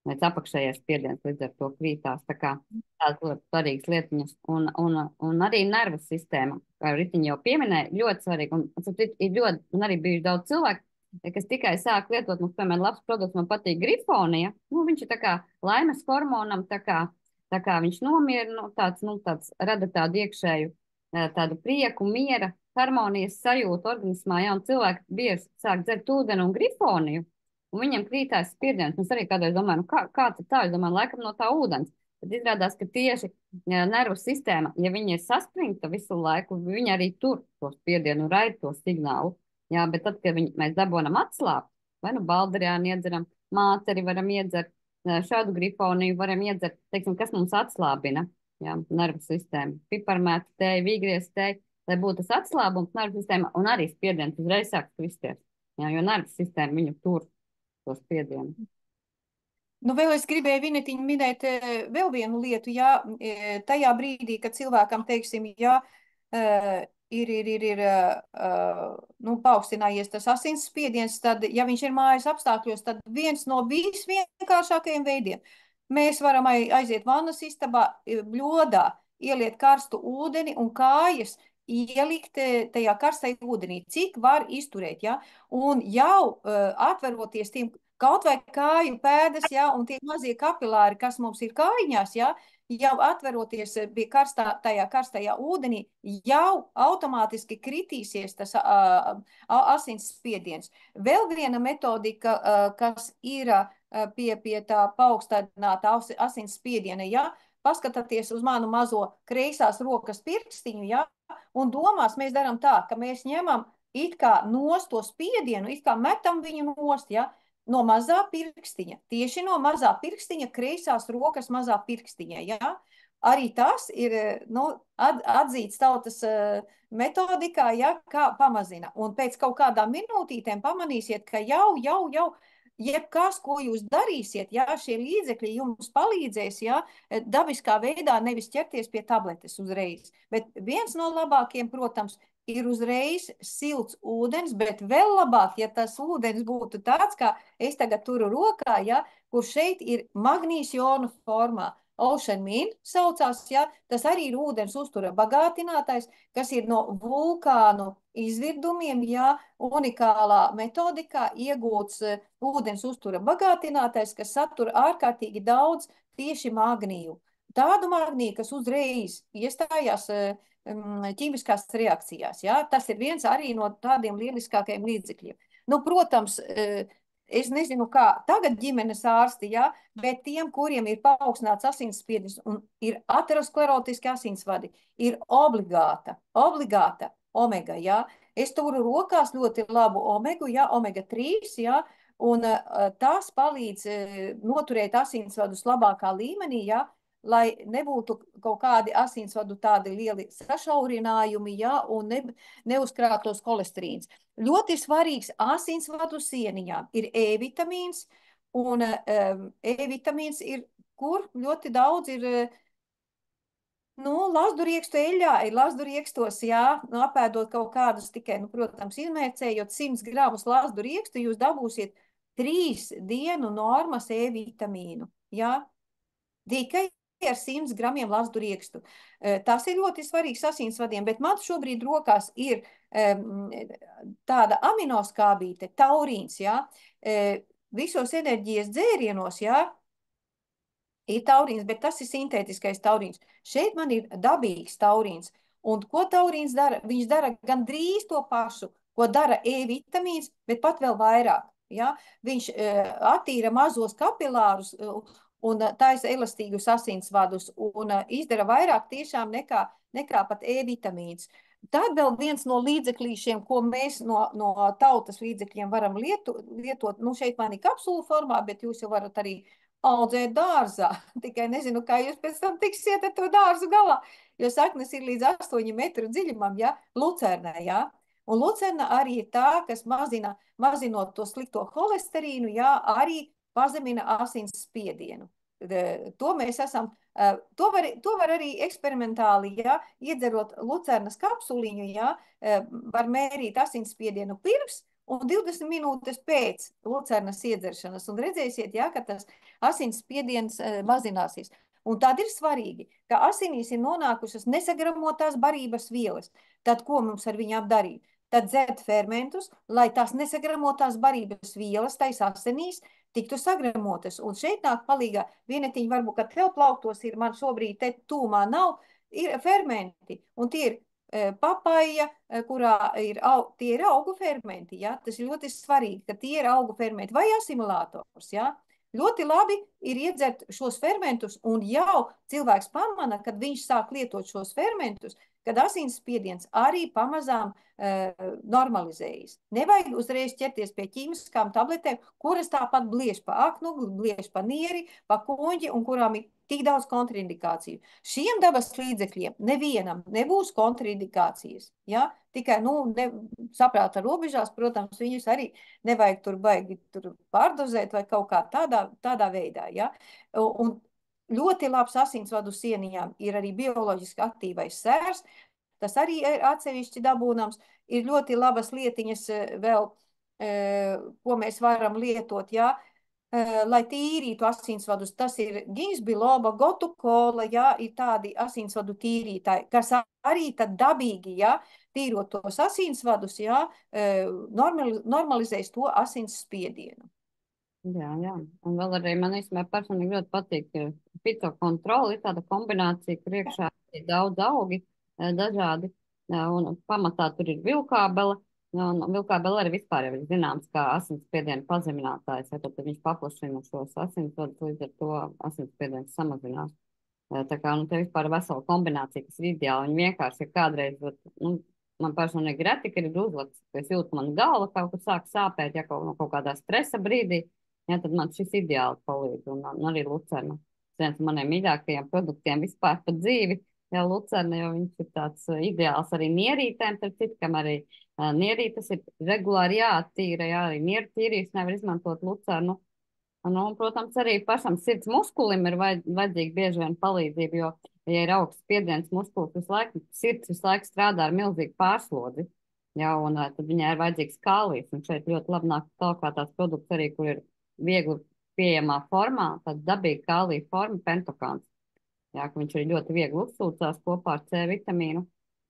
Līdz apakšējais spiediens līdz ar to krītās, tā kā tādas ļoti svarīgas lietiņas. Un arī nervas sistēma, kā Ritiņa jau pieminēja, ļoti svarīga. Un arī bijuši daudz cilvēku, kas tikai sāk lietot, mums, piemēram, labs produkts, man patīk grifonija, viņš ir tā kā laimes hormonam, tā kā viņš nomierina, tāds rada tādu iekšēju, tādu prieku, miera, harmonijas sajūtu organismā, ja, un cilvēki bieži sāk dzert ūdeni un grifoniju, un viņam krītās spiediens. Mēs arī kādreiz domājam, kāds ir tā, es domāju, laikam no tā ūdens. Tad izrādās, ka tieši nervu sistēma, ja viņa ir saspringta visu laiku, viņa arī tur to spiedienu un raida to signālu. Jā, bet tad, kad mēs dabonam atslābt, vai nu balderjāni iedzeram, māteri varam iedzert, šādu grifoniju varam iedzert, teiksim, kas mums atslābina, jā, nervu sistēmu. Piparmēta tēja, vīgries tēja, lai būtu tas atslābums nervu sistēma un arī spiediens uzreiz sāk kristies. Jā, jo nervu sistēma viņu tur to spiedienu. Nu, vēl es gribēju, Vinetiņa, minēt vēl vienu lietu, jā, tajā brīdī, kad cilvēkam, teiksim, jā, ir paaugstinājies tas asinsspiediens, tad, ja viņš ir mājas apstākļos, tad viens no visvienkāršākajiem veidiem. Mēs varam aiziet vannas istabā, bļodā, ieliet karstu ūdeni un kājas ielikt tajā karstajā ūdenī, cik var izturēt, ja? Un jau atveroties tiem kaut vai kāju pēdas, ja, un tie mazie kapilāri, kas mums ir kājiņās, ja, jau atveroties pie tajā karstajā ūdenī, jau automātiski kritīsies tas asinsspiediens. Vēl viena metodika, kas ir pie tā paaugstinātā asins spiediena, ja? Paskatieties uz manu mazo kreisās rokas pirkstiņu, ja? Un domās mēs darām tā, ka mēs ņemam it kā nost to spiedienu, it kā metam viņu nost, ja? No mazā pirkstiņa, tieši no mazā pirkstiņa, kreisās rokas mazā pirkstiņa, ja? Arī tas ir atzīts tautas metodikā, ja, kā pamazina. Un pēc kaut kādām minūtītēm pamanīsiet, ka jau, jebkas, ko jūs darīsiet, ja šie līdzekļi jums palīdzēs, ja, dabiskā veidā nevis ķerties pie tabletes uzreiz. Bet viens no labākiem, protams, ir uzreiz silts ūdens, bet vēl labāk, ja tas ūdens būtu tāds, kā es tagad turu rokā, ja, kur šeit ir magnīs jonu formā. Ocean Min saucās, ja, tas arī ir ūdens uztura bagātinātājs, kas ir no vulkānu izvirdumiem, ja, unikālā metodikā iegūts ūdens uztura bagātinātājs, kas satura ārkārtīgi daudz tieši magniju. Tādu magniju, kas uzreiz iestājās ķīmiskās reakcijās. Ja? Tas ir viens arī no tādiem lieliskākajiem līdzekļiem. Nu, protams, es nezinu, kā tagad ģimenes ārsti, ja? Bet tiem, kuriem ir paaugstināts asinsspiediens un ir aterosklerotiski asinsvadi, ir obligāta omega, ja? Es turu rokās ļoti labu omegu, ja? Omega 3, ja? Un tas palīdz noturēt asinsvadus labākā līmenī, ja? Lai nebūtu kaut kādi asinsvadu tādi lieli sašaurinājumi, ja, un neuzkrātos holesterīns. Ļoti svarīgs asinsvadu sieniņām ir E-vitamīns, un E-vitamīns ir, kur ļoti daudz ir, lazduriekstu eļļā, ir lazduriekstos, jā, apēdot kaut kādus tikai, protams, izmērcējot 100 gramus lazduriekstu, jūs dabūsiet 3 dienu normas E-vitamīnu, jā, tikai ar 100 gramiem lazduriekstu. Tas ir ļoti svarīgs asinsvadiem, bet man šobrīd rokās ir tāda aminoskābīte, taurīns, ja? Visos enerģijas dzērienos, ja? Ir taurīns, bet tas ir sintētiskais taurīns. Šeit man ir dabīgs taurīns. Un ko taurīns dara? Viņš dara gandrīz to pašu, ko dara E-vitamīns, bet pat vēl vairāk. Ja? Viņš attīra mazos kapilārus un taisa elastīgus asinsvadus un izdara vairāk tiešām nekā pat E-vitamīns. Tad vēl viens no līdzeklīšiem, ko mēs no tautas līdzekļiem varam lietot, šeit man ir kapsulu formā, bet jūs jau varat arī audzēt dārzā. Tikai nezinu, kā jūs pēc tam tiksiet ar to dārzu galā, jo saknes ir līdz 8 metru dziļumam, ja, lucerna, ja. Un lucerna arī ir tā, kas mazinot to slikto holesterīnu, ja, arī pazemina asins spiedienu. To mēs esam, to var arī eksperimentāli, ja, iedzerot lucernas kapsuliņu, ja, var mērīt asins spiedienu pirms un 20 minūtes pēc lucernas iedzeršanas, un redzēsiet, ja, ka tas asins spiediens mazināsies. Un tad ir svarīgi, ka asinīs ir nonākušas nesagramotās barības vielas. Tad ko mums ar viņām darīt? Tad dzert fermentus, lai tās nesagramotās barības vielas tais asinīs tiktu sagramotas. Un šeit nāk palīgā vienetiņi, varbūt, ka tev plauktos ir, man šobrīd te tūmā nav, ir fermenti. Un tie ir papaja, kurā tie ir augu fermenti. Ja? Tas ir ļoti svarīgi, ka tie ir augu fermenti vai asimilators. Ja? Ļoti labi ir iedzert šos fermentus, un jau cilvēks pamana, kad viņš sāk lietot šos fermentus, kad asinsspiediens arī pamazām normalizējas. Nevajag uzreiz ķerties pie ķīmiskām tabletēm, kuras tāpat bliež pa aknu, bliež pa nieri, pa kuņģi, un kurām ir tik daudz kontraindikāciju. Šiem dabas līdzekļiem nevienam nebūs kontraindikācijas. Ja? Tikai, saprāta robežās, protams, viņus arī nevajag tur baigi pārdozēt vai kaut kā tādā veidā. Ja? Un ļoti labs asinsvadu sieniņām ir arī bioloģiski aktīvais sērs. Tas arī ir atsevišķi dabūnams. Ir ļoti labas lietiņas vēl, ko mēs varam lietot, ja? Lai tīrītu asinsvadus. Tas ir ginsbiloba, gotukola, ja? Ir tādi asinsvadu tīrītāji, kas arī tad dabīgi, ja? Tīrot tos asinsvadus, ja? Normalizēs to asins spiedienu. Jā. Un vēl arī man īstenībā personīgi ļoti patīk fitokontroli, ir tāda kombinācija, kur iekšā ir daudz augi, dažādi, un pamatā tur ir vilkābele, Un vilkābele arī vispār jau ir zināms kā asinsspiediena pazeminātājs, ja tad viņš paplašina šos asinsvadus, līdz ar to asinsspiediens samazinās. Tā kā, nu, te vispār ir vesela kombinācija, kas ir ideāla. Viņa vienkārši ir kādreiz, nu, man personīgi reti, ka ir uzlikts, ka es jūtu, man galva kaut kur sāk sāpēt, ja kaut kādā stresa brīdī, ja tad man šis ideāli palīdz. Un arī lucerna. Tas viens no maniem mīļākajiem produktiem vispār pa dzīvi, ja lucerna, jo viņš ir tāds ideāls arī nierītēm, tad citu, kam arī nierītes ir regulāri jāattīra, jā, arī nieru tīrīs nevar izmantot lucernu. Nu, un, protams, arī pašam sirds muskulim ir vajadzīga bieži vien palīdzība, jo, ja ir augsts spiediens muskulis visu laiku, sirds visu laiku strādā ar milzīgu pārslodzi, jā, un tad viņai ir vajadzīgs kālijs, un šeit ļoti labi nāk kā tāds produkts arī, kur ir viegli pieejamā formā, tad dabīga kālija forma pentokāns, jā, ka viņš arī ļoti viegli uzsūcās kopā ar C vitamīnu,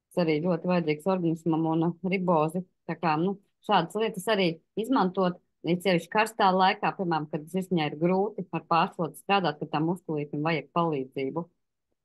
tas arī ļoti vajadzīgs organismam un ribozi, tā kā, nu, šādas lietas arī izmantot. Līdz sevišķi karstā laikā, piemēram, kad sirsniņai ir grūti ar pārslodzi strādāt, kad tam muskulītim vajag palīdzību.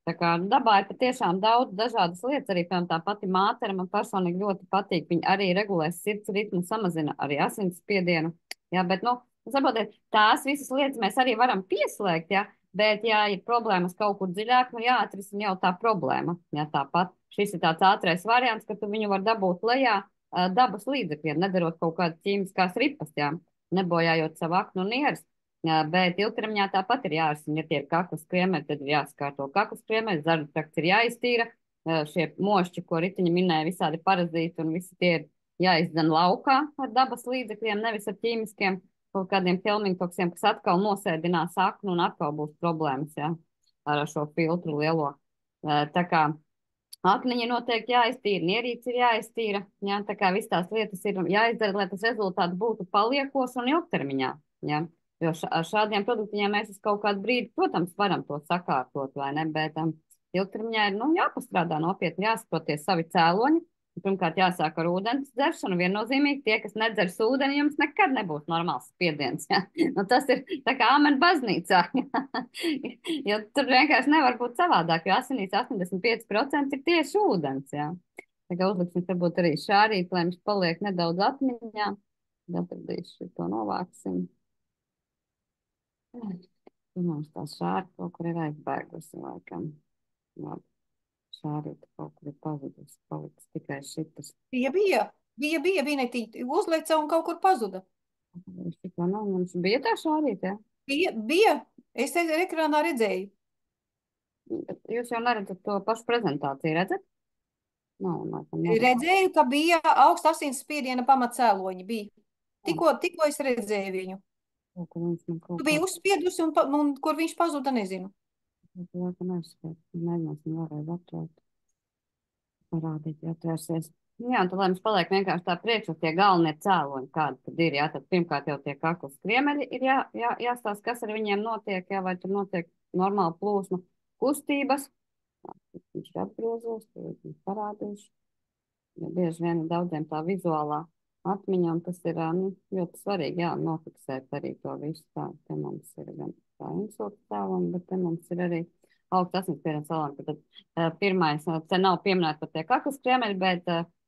Tā kā dabā ir patiešām daudz dažādas lietas, arī piemēram tā pati mātera man personīgi ļoti patīk. Viņa arī regulē sirds ritmu, samazina arī asinsspiedienu. Jā, bet, nu, saprotiet, tās visas lietas mēs arī varam pieslēgt, jā, bet, ja ir problēmas kaut kur dziļāk, nu jāatrisina jau tā problēma. Jā, tāpat šis ir tāds ātrais variants, ka tu viņu var dabūt lejā dabas līdzekļiem, nedarot kaut kādas ķīmiskās ripas, jā, nebojājot savu aknu un nieres. Bet ilgtermiņā tāpat ir jārisina, ja tie ir kaklas kriemeļi, tad ir jāskārto kaklas kriemeļi, zarnu trakts ir jāiztīra, šie mošķi, ko Ritiņa minēja, visādi parazīti un visi tie ir jāizdzen laukā ar dabas līdzekļiem, nevis ar ķīmiskiem kaut kādiem ķelmiņtoksiem, kas atkal nosēdinās aknu un atkal būs problēmas, jā, ar šo filtru lielo. Tā kā akniņi noteikti jāiztīra, nierīts ir jāiztīra, jā, tā kā viss tās lietas ir jāizdara, lai tas rezultāts būtu paliekošs un ilgtermiņā, jā. Jo ar šādiem produktiem mēs uz kaut kādu brīdi, protams, varam to sakārtot, vai ne, bet ilgtermiņā ir, nu, jāpastrādā nopietni, jāsaproties savi cēloņi. Pirmkārt, jāsāk ar ūdens dzeršanu. Viennozīmīgi tie, kas nedzers ūdeni, jums nekad nebūs normāls spiediens. Ja? Nu, tas ir tā kā āmen baznīcā. Jo tur vienkārši nevar būt savādāk, jo asinīs 85% ir tieši ūdens. Ja? Tā kā uzliksim varbūt arī šārīt, lai viņš paliek nedaudz atmiņā. Atradīšu to novāksim. Mums tā šāri kaut kur ir aizbēgusi laikam. Labi. Šārīta kaut kur ir pazudusi, paliks tikai šitas. Bija, vienīgi uzlica un kaut kur pazuda. Šitā nav, mums bija tā šārīta, ja? Bija, es ekrānā redzēju. Jūs jau neredzat to pašu prezentāciju, redzat? Nav, redzēju, ka bija augsta asinsspiediena pamatcēloņi, bija. Tikko es redzēju viņu. Tu biji uzspiedusi un kur viņš pazuda, nezinu. Mēģināsim vēlreiz atvērt. Parādīt, atvērsies. Jā, un tad, lai mums paliek vienkārši tā priekšā tie galvenie cēloņi, kādi tad ir, jā, tad pirmkārt jau tie kaklas kriemeļi ir jāstāsta, kas ar viņiem notiek, jā, vai tur notiek normāla plūsma kustības. Viņš ir atgriezies, viņš parādīšu. Ja bieži vien daudziem tā vizuālā atmiņa, un tas ir ļoti svarīgi, jā, nofiksēt arī to visu. Tā, te mums ir gan tā insulta cēloni, bet te mums ir arī augsts asinsspiediena cēloni. Tad pirmais, te nav pieminēta par tie kaklas kriemeļi, bet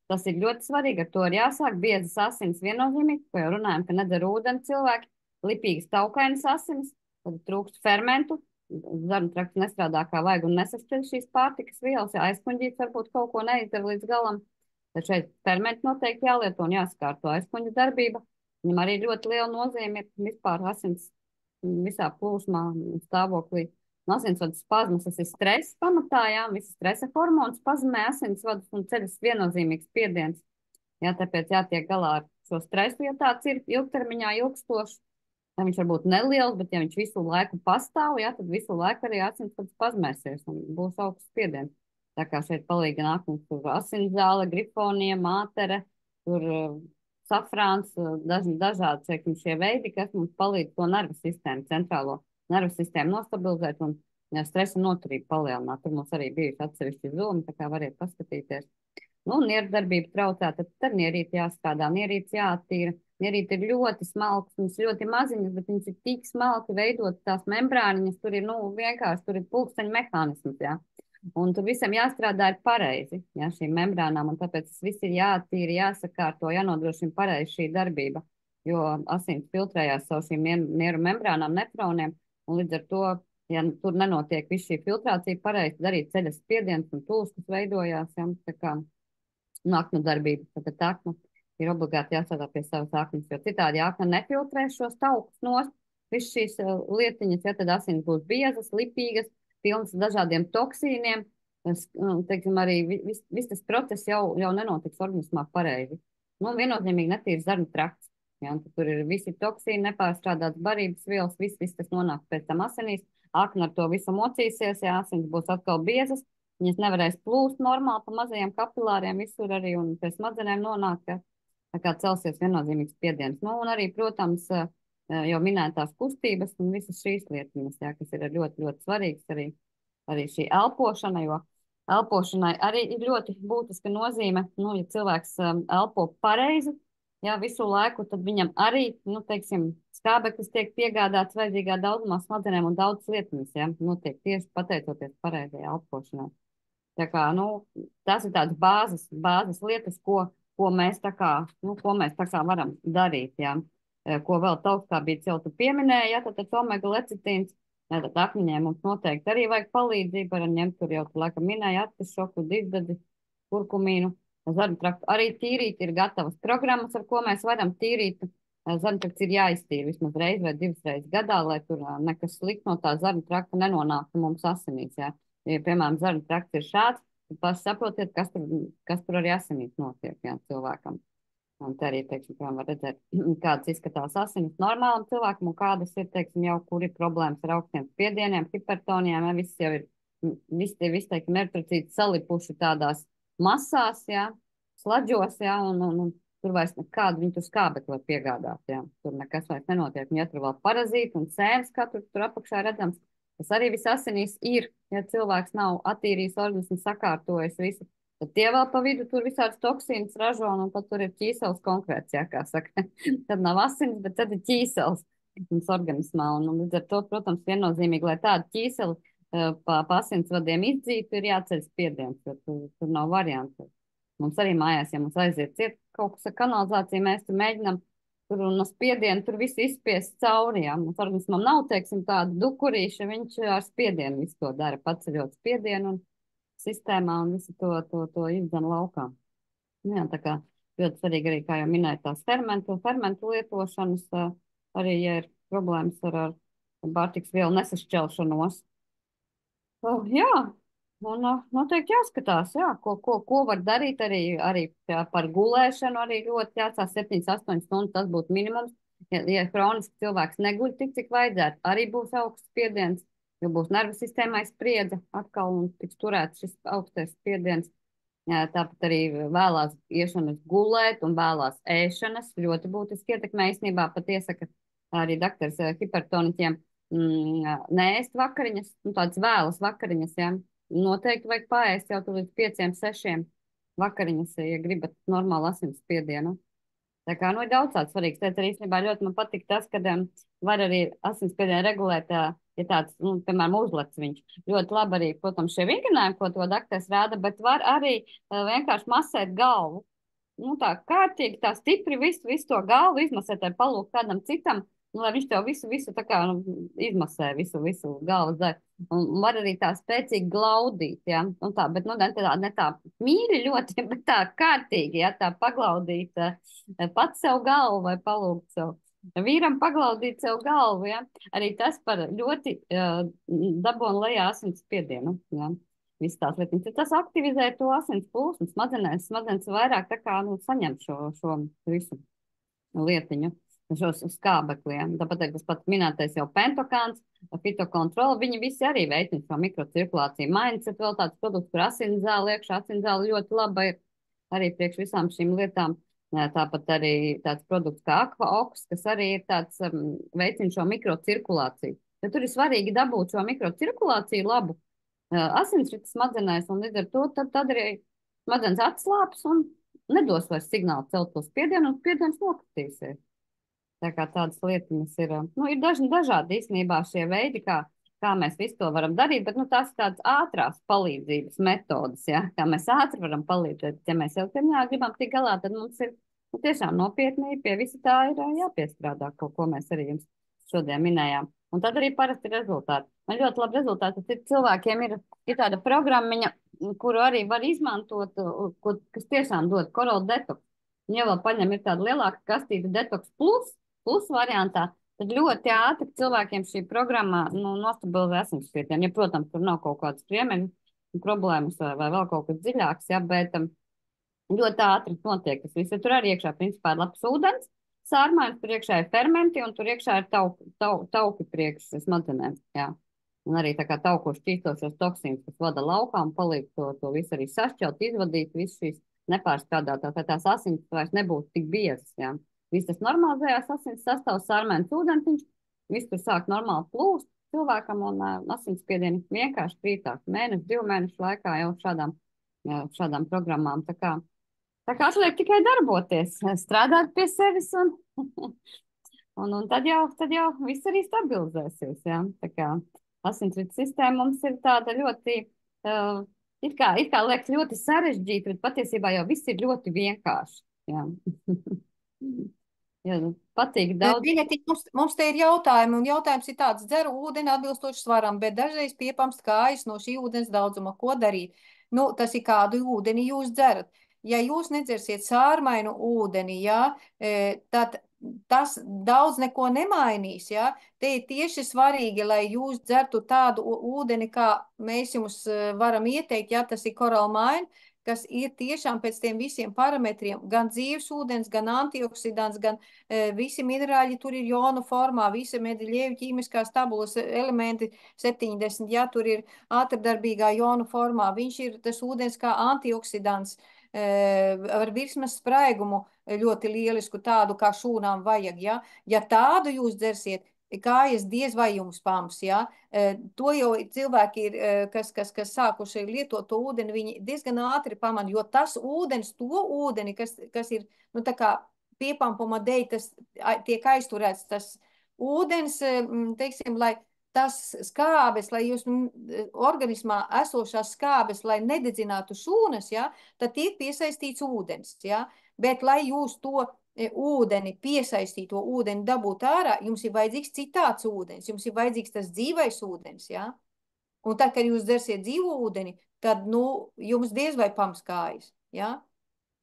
tas ir ļoti svarīgi, ar to ir jāsāk. Biezas asins viennozīmīgi, ko jau runājam, ka nedzer ūdeni cilvēki, lipīgas taukainas asins, tad trūkst fermentu, zarnu trakts nestrādā kā vajag un nesašķir šīs pārtikas vielas, ja aizkuņģīts varbūt kaut ko neizdara līdz galam. Tad šeit fermenti noteikti jālieto un jāskārto aizkuņģa darbība. Viņam arī ļoti liela nozīme ir vispār asins visā plūsmā stāvoklī. Asinsvadu spazmas, tas ir stress pamatā, jā, visi stresa hormons pazemē asinsvadus un ceļas viennozīmīgs spiediens. Jā, tāpēc jātiek galā ar šo stresu, ja tāds ir ilgtermiņā ilgstošs. Viņš var būt neliels, bet ja viņš visu laiku pastāv, jā, tad visu laiku arī asinsvads pazemēsies un būs augsts spiediens. Tā kā šeit palīga nāk mums tur asinszāle, grifonija, mātere, tur safrāns, dažādi, teiksim, šie veidi, kas mums palīdz to nervu sistēmu, centrālo nervu sistēmu nostabilizēt un stresa noturību palielināt. Tur mums arī bijuši atsevišķi zūmi, tā kā variet paskatīties. Nu, nieru darbība traucē, tad nierīti jāskādā, nierīts jāattīra. Nierīti ir ļoti smalks, viņas ļoti maziņas, bet viņas ir tik smalki veidot tās membrāniņas, tur ir, nu, vienkārši tur ir pulksteņu mehānisms, jā. Un tur visam jāstrādā ir pareizi, ja, šīm membrānām, un tāpēc tas viss ir jātīra, jāsakārto, jānodrošina pareizi šī darbība, jo asins filtrējās caur šīm nieru membrānām, nefroniem, un līdz ar to, ja tur nenotiek viss šī filtrācija pareizi, tad arī ceļas spiediens un pulskas veidojās, ja, tā kā aknu darbība, tad aknu ir obligāti jāstrādā pie savas aknas, jo citādi akna nefiltrēs šos taukus nost, viss šīs lietiņas, ja tad asins būs biezas, lipīgas, pilnas dažādiem toksīniem, teiksim, arī viss tas process jau nenotiks organismā pareizi. Nu, viennozīmīgi netīrs zarnu trakts, ja, tur ir visi toksīni, nepārstrādāts barības vielas, viss tas nonāk pēc tam asinīs, akna ar to visu mocīsies, ja asins būs atkal biezas, viņas nevarēs plūst normāli pa mazajiem kapilāriem visur arī un pēc smadzenēm nonāk, ja, tā kā celsies viennozīmīgs spiediens. Nu, un arī, protams, jau minētās kustības un visas šīs lietiņas, ja, kas ir ļoti, ļoti svarīgas arī šī elpošana, jo elpošanai arī ir ļoti būtiska nozīme, nu, ja cilvēks elpo pareizi, ja, visu laiku, tad viņam arī, nu, teiksim, skābeklis tiek piegādāts vajadzīgā daudzumā smadzenēm un daudz lietiņas, ja, notiek tieši pateicoties pareizajai elpošanai. Tā kā, nu, tas ir tāds bāzes lietas, ko mēs tā kā, ko mēs tā kā varam darīt, jā. Ko vēl tautskābīts jau tu pieminēji, ja, tad omega lecitīns, ja, tad akniņiem mums noteikti arī vajag palīdzību, varam ņemt tur jau tu laikam minēji artišoku, dizdadi, kurkumīnu, zarnu traktu arī tīrīt, ir gatavas programmas, ar ko mēs varam tīrīt. Zarnu trakts ir jāiztīra vismaz reizi vai divas reizes gadā, lai tur nekas slikts no tā zarnu trakta nenonāktu mums asinīs, jā. Ja, piemēram, zarnu trakts ir šāds, tad paši saprotiet, kas tur arī asinīs notiek, jā, cilvēkam. Un te arī, teiksim, var redzēt, kādas izskatās asinis normālam cilvēkam un kādas ir, teiksim, jau kur ir problēmas ar augstiem spiedieniem, hipertonijām, ja, viss jau ir, teiksim, eritrocīti salipuši tādās masās, jā, slaģos, jā, un tur vairs nekādu viņu tur skābekli var piegādāt, jā, tur nekas vairs nenotiek, un ja tur vēl parazīti un sēnes, kā tur apakšā redzams, tas arī viss asinīs ir, ja cilvēks nav attīrījis organismu, sakārtojis visu, tad tie vēl pa vidu tur visādas toksīnas ražo, un tad tur ir ķīsels konkrēts, jā, kā saka. Tad nav asinis, bet tad ir ķīsels mums organismā, un līdz ar to, protams, viennozīmīgi, lai tādu ķīseli pa asinsvadiem izdzītu, ir jāceļ spiediens, jo tur nav variantu. Mums arī mājās, ja mums aiziet ciet kaut kas ar kanalizāciju, mēs tur mēģinām tur un no spiedienu tur visu izspiest cauri, jā. Mums organismam nav, teiksim, tāda dukurīša, viņš ar spiedienu visu to dara, paceļot spiedienu un sistēmā un visu to izdzen laukā. Jā, tā kā ļoti svarīgi arī, kā jau minēju, tās fermentu lietošanas, arī, ja ir problēmas ar pārtiks vielu nesašķelšanos. Jā, un noteikti jāskatās, jā, ko var darīt arī jā, par gulēšanu, arī ļoti jāsās 7-8 stundas, tas būtu minimums. Ja hroniski cilvēks neguļ tik, cik vajadzētu, arī būs augsts spiediens, jo būs nervu sistēmai spriedze atkal un tiks turēts šis augstais spiediens. Jā, tāpat arī vēlās iešanas gulēt un vēlās ēšanas ļoti būtiski ietekmē īstenībā pat iesaka arī daktars hipertoniķiem neēst vakariņas, tādas vēlas vakariņas, jā. Noteikti vajag paēst jau tur līdz 5-6 vakariņas, ja gribat normālu asinsspiedienu. Tā kā, ir daudz tāds svarīgs lietas. Arī īstenībā ļoti man patīk tas, ka var arī asinsspiedienu regulēt, ja tāds, piemēram, uzlec viņš. Ļoti labi arī, protams, šie vingrinājumi, ko to daktars rāda, bet var arī vienkārši masēt galvu. Tā kārtīgi, tā stipri visu to galvu izmasēt ar palūku kādam citam, lai viņš tev visu tā kā izmasē, visu galvas daļu. Un var arī tā spēcīgi glaudīt, ja, un tā, bet, ne tā mīļi ļoti, bet tā kārtīgi, ja, tā paglaudīt pats sev galvu vai palūgt sev. Vīram paglaudīt sev galvu, ja, arī tas par ļoti dabonu lejā asins spiedienu, ja, viss tās lietiņas. Tas aktivizē to asins plūsmu smadzenes vairāk tā kā, saņem šo visu lietiņu. Šos skābekliem. Tāpat tas pat minētais jau pentokāns, fitokontrola, viņi visi arī veicina šo mikrocirkulāciju. Mainicet vēl tāds produkts, kur asinzāle iekšā, asinzāle ļoti laba ir arī priekš visām šīm lietām. Tāpat arī tāds produkts kā Aquaox, kas arī ir tāds veicina šo mikrocirkulāciju. Ja tur ir svarīgi dabūt šo mikrocirkulāciju labu asinsrites smadzenēs, un līdz ar to tad arī smadzenes atslāps un nedos vairs signālu celt to spiedienu, un spiediens nokritīsies. Tā kā tādas lietiņas ir dažādi īstenībā šie veidi, kā kā mēs visu to varam darīt, bet, nu, tās ir tādas ātrās palīdzības metodas, ja, kā mēs ātri varam palīdzēt. Ja mēs ilgtermiņā gribam tikt galā, tad mums ir, nu, tiešām nopietni pie visa tā ir jāpiestrādā, kaut ko mēs arī jums šodien minējām. Un tad arī parasti ir rezultāti. Man ļoti labi rezultāti, tad cilvēkiem ir tāda programmiņa, kuru arī var izmantot, kas tiešām dod Coral Detox. Ja vēl paņem ir tāda lielāka kastīte Detox plus variantā, tad ļoti ātri cilvēkiem šī programma, nu, nostabilizē asinsspiedienu. Ja, protams, tur nav kaut kādas priemeņu problēmas vai vēl kaut kas dziļāks, ja, bet ļoti ātri notiek tas viss. Tur arī iekšā principā ir labs ūdens, sārmaiņas, tur iekšā ir fermenti un tur iekšā ir tauki priekš smadzenēm. Jā. Un arī tā kā taukos šķīstošos toksīnus, kas vada laukā un palīdz to visu arī sašķelt, izvadīt, visu šīs nepārstrādātās, lai tās asins vairs nebūtu tik biezas. Jā. Viss tas normalizējās, asins sastāvs sārmaiņas ūdentiņš, viss tur sāk normāli plūst cilvēkam un asinsspiedieni vienkārši krītās mēnešu, 2 mēnešu laikā jau šādām programmām. Tā kā atliek tikai darboties, strādāt pie sevis, un tad jau viss arī stabilizēsies. Ja? Tā kā asinsrites sistēma mums ir tāda ļoti, it kā liekas ļoti sarežģīta, bet patiesībā jau viss ir ļoti vienkārši. Ja? Ja, patīk daudz. Mums te ir jautājumi, un jautājums ir tāds: dzeru ūdeni atbilstoši svaram, bet dažreiz piepamst kājas no šī ūdens daudzuma. Ko darīt? Nu, tas ir kādu ūdeni jūs dzerat. Ja jūs nedzersiet sārmainu ūdeni, ja, tad tas daudz neko nemainīs. Ja. Te ir tieši svarīgi, lai jūs dzertu tādu ūdeni, kā mēs jums varam ieteikt, ja tas ir Coral Mine, kas ir tiešām pēc tiem visiem parametriem, gan dzīves ūdens, gan antioksidants, gan visi minerāļi tur ir jonu formā, visi Mendelejevu ķīmiskās tabulas elementi 70, ja tur ir ātrdarbīgā jonu formā, viņš ir tas ūdens kā antioksidants, ar virsmas spraigumu ļoti lielisku, tādu kā šūnām vajag. Ja tādu jūs dzersiet, kājas diez vai jums pams, ja? To jau cilvēki ir, kas sākuši lietot to ūdeni, viņi diezgan ātri paman, jo tas ūdens, to ūdeni, kas ir, nu, tā kā piepampuma dēļ, tas tiek aizturēts, tas ūdens, teiksim, lai tas skābes, lai jūs organismā esošās skābes, lai nededzinātu šūnas, ja, tad tiek piesaistīts ūdens, ja, bet lai jūs to ūdeni, piesaistīto ūdeni dabūt ārā, jums ir vajadzīgs citāds ūdens, jums ir vajadzīgs tas dzīvais ūdens, ja? Un tad, kad jūs dzersiet dzīvo ūdeni, tad, nu, jums diez vai pams kājas, ja?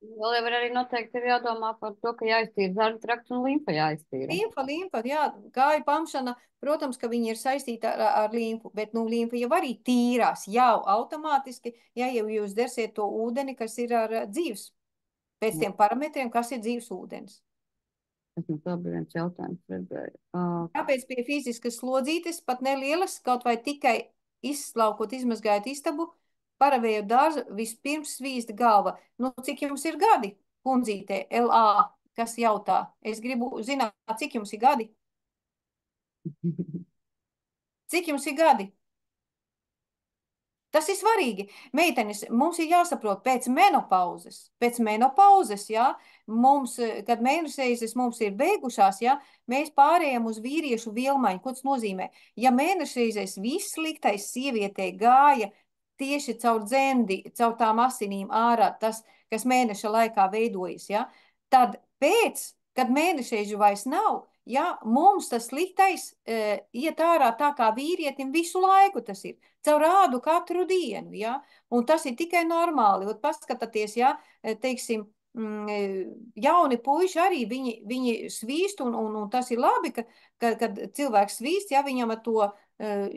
Vēl jau arī noteikti ir jādomā par to, ka jāiztīra zarnu trakts un limfa jāiztīra. Limfa, jā, kāju pamšana, protams, ka viņi ir saistīti ar limfu, bet, nu, limfa jau arī tīrās, jau automātiski, ja jau jūs dzersiet to ūdeni, kas ir ar dzīves, pēc tiem parametriem, kas ir dzīves ūdens. Tas mums vēl bija viens jautājums, redzēju. Kāpēc pie fiziskas slodzītes, pat nelielas, kaut vai tikai izslaukot, izmazgājot istabu, paravējot dārzu, vispirms svīst galva? Nu, cik jums ir gadi, kundzītē, LA, kas jautā? Es gribu zināt, cik jums ir gadi? Cik jums ir gadi? Tas ir svarīgi. Meitenes, mums ir jāsaprot pēc menopauzes, ja, mums, kad mēnešreizes mums ir beigušās, ja, mēs pārējām uz vīriešu vielmaiņu. Ko tas nozīmē? Ja mēnešreizes viss sliktais sievietei gāja tieši caur dzemdi, caur tām asinīm ārā, tas, kas mēneša laikā veidojas, ja, tad pēc, kad mēnešreižu vairs nav, ja, mums tas sliktais iet ārā tā kā vīrietim visu laiku tas ir, caur ādu katru dienu, ja, un tas ir tikai normāli. Ot, paskatāties, ja, teiksim, jauni puiši arī, viņi svīst, un tas ir labi, kad cilvēks svīst, ja, viņam to,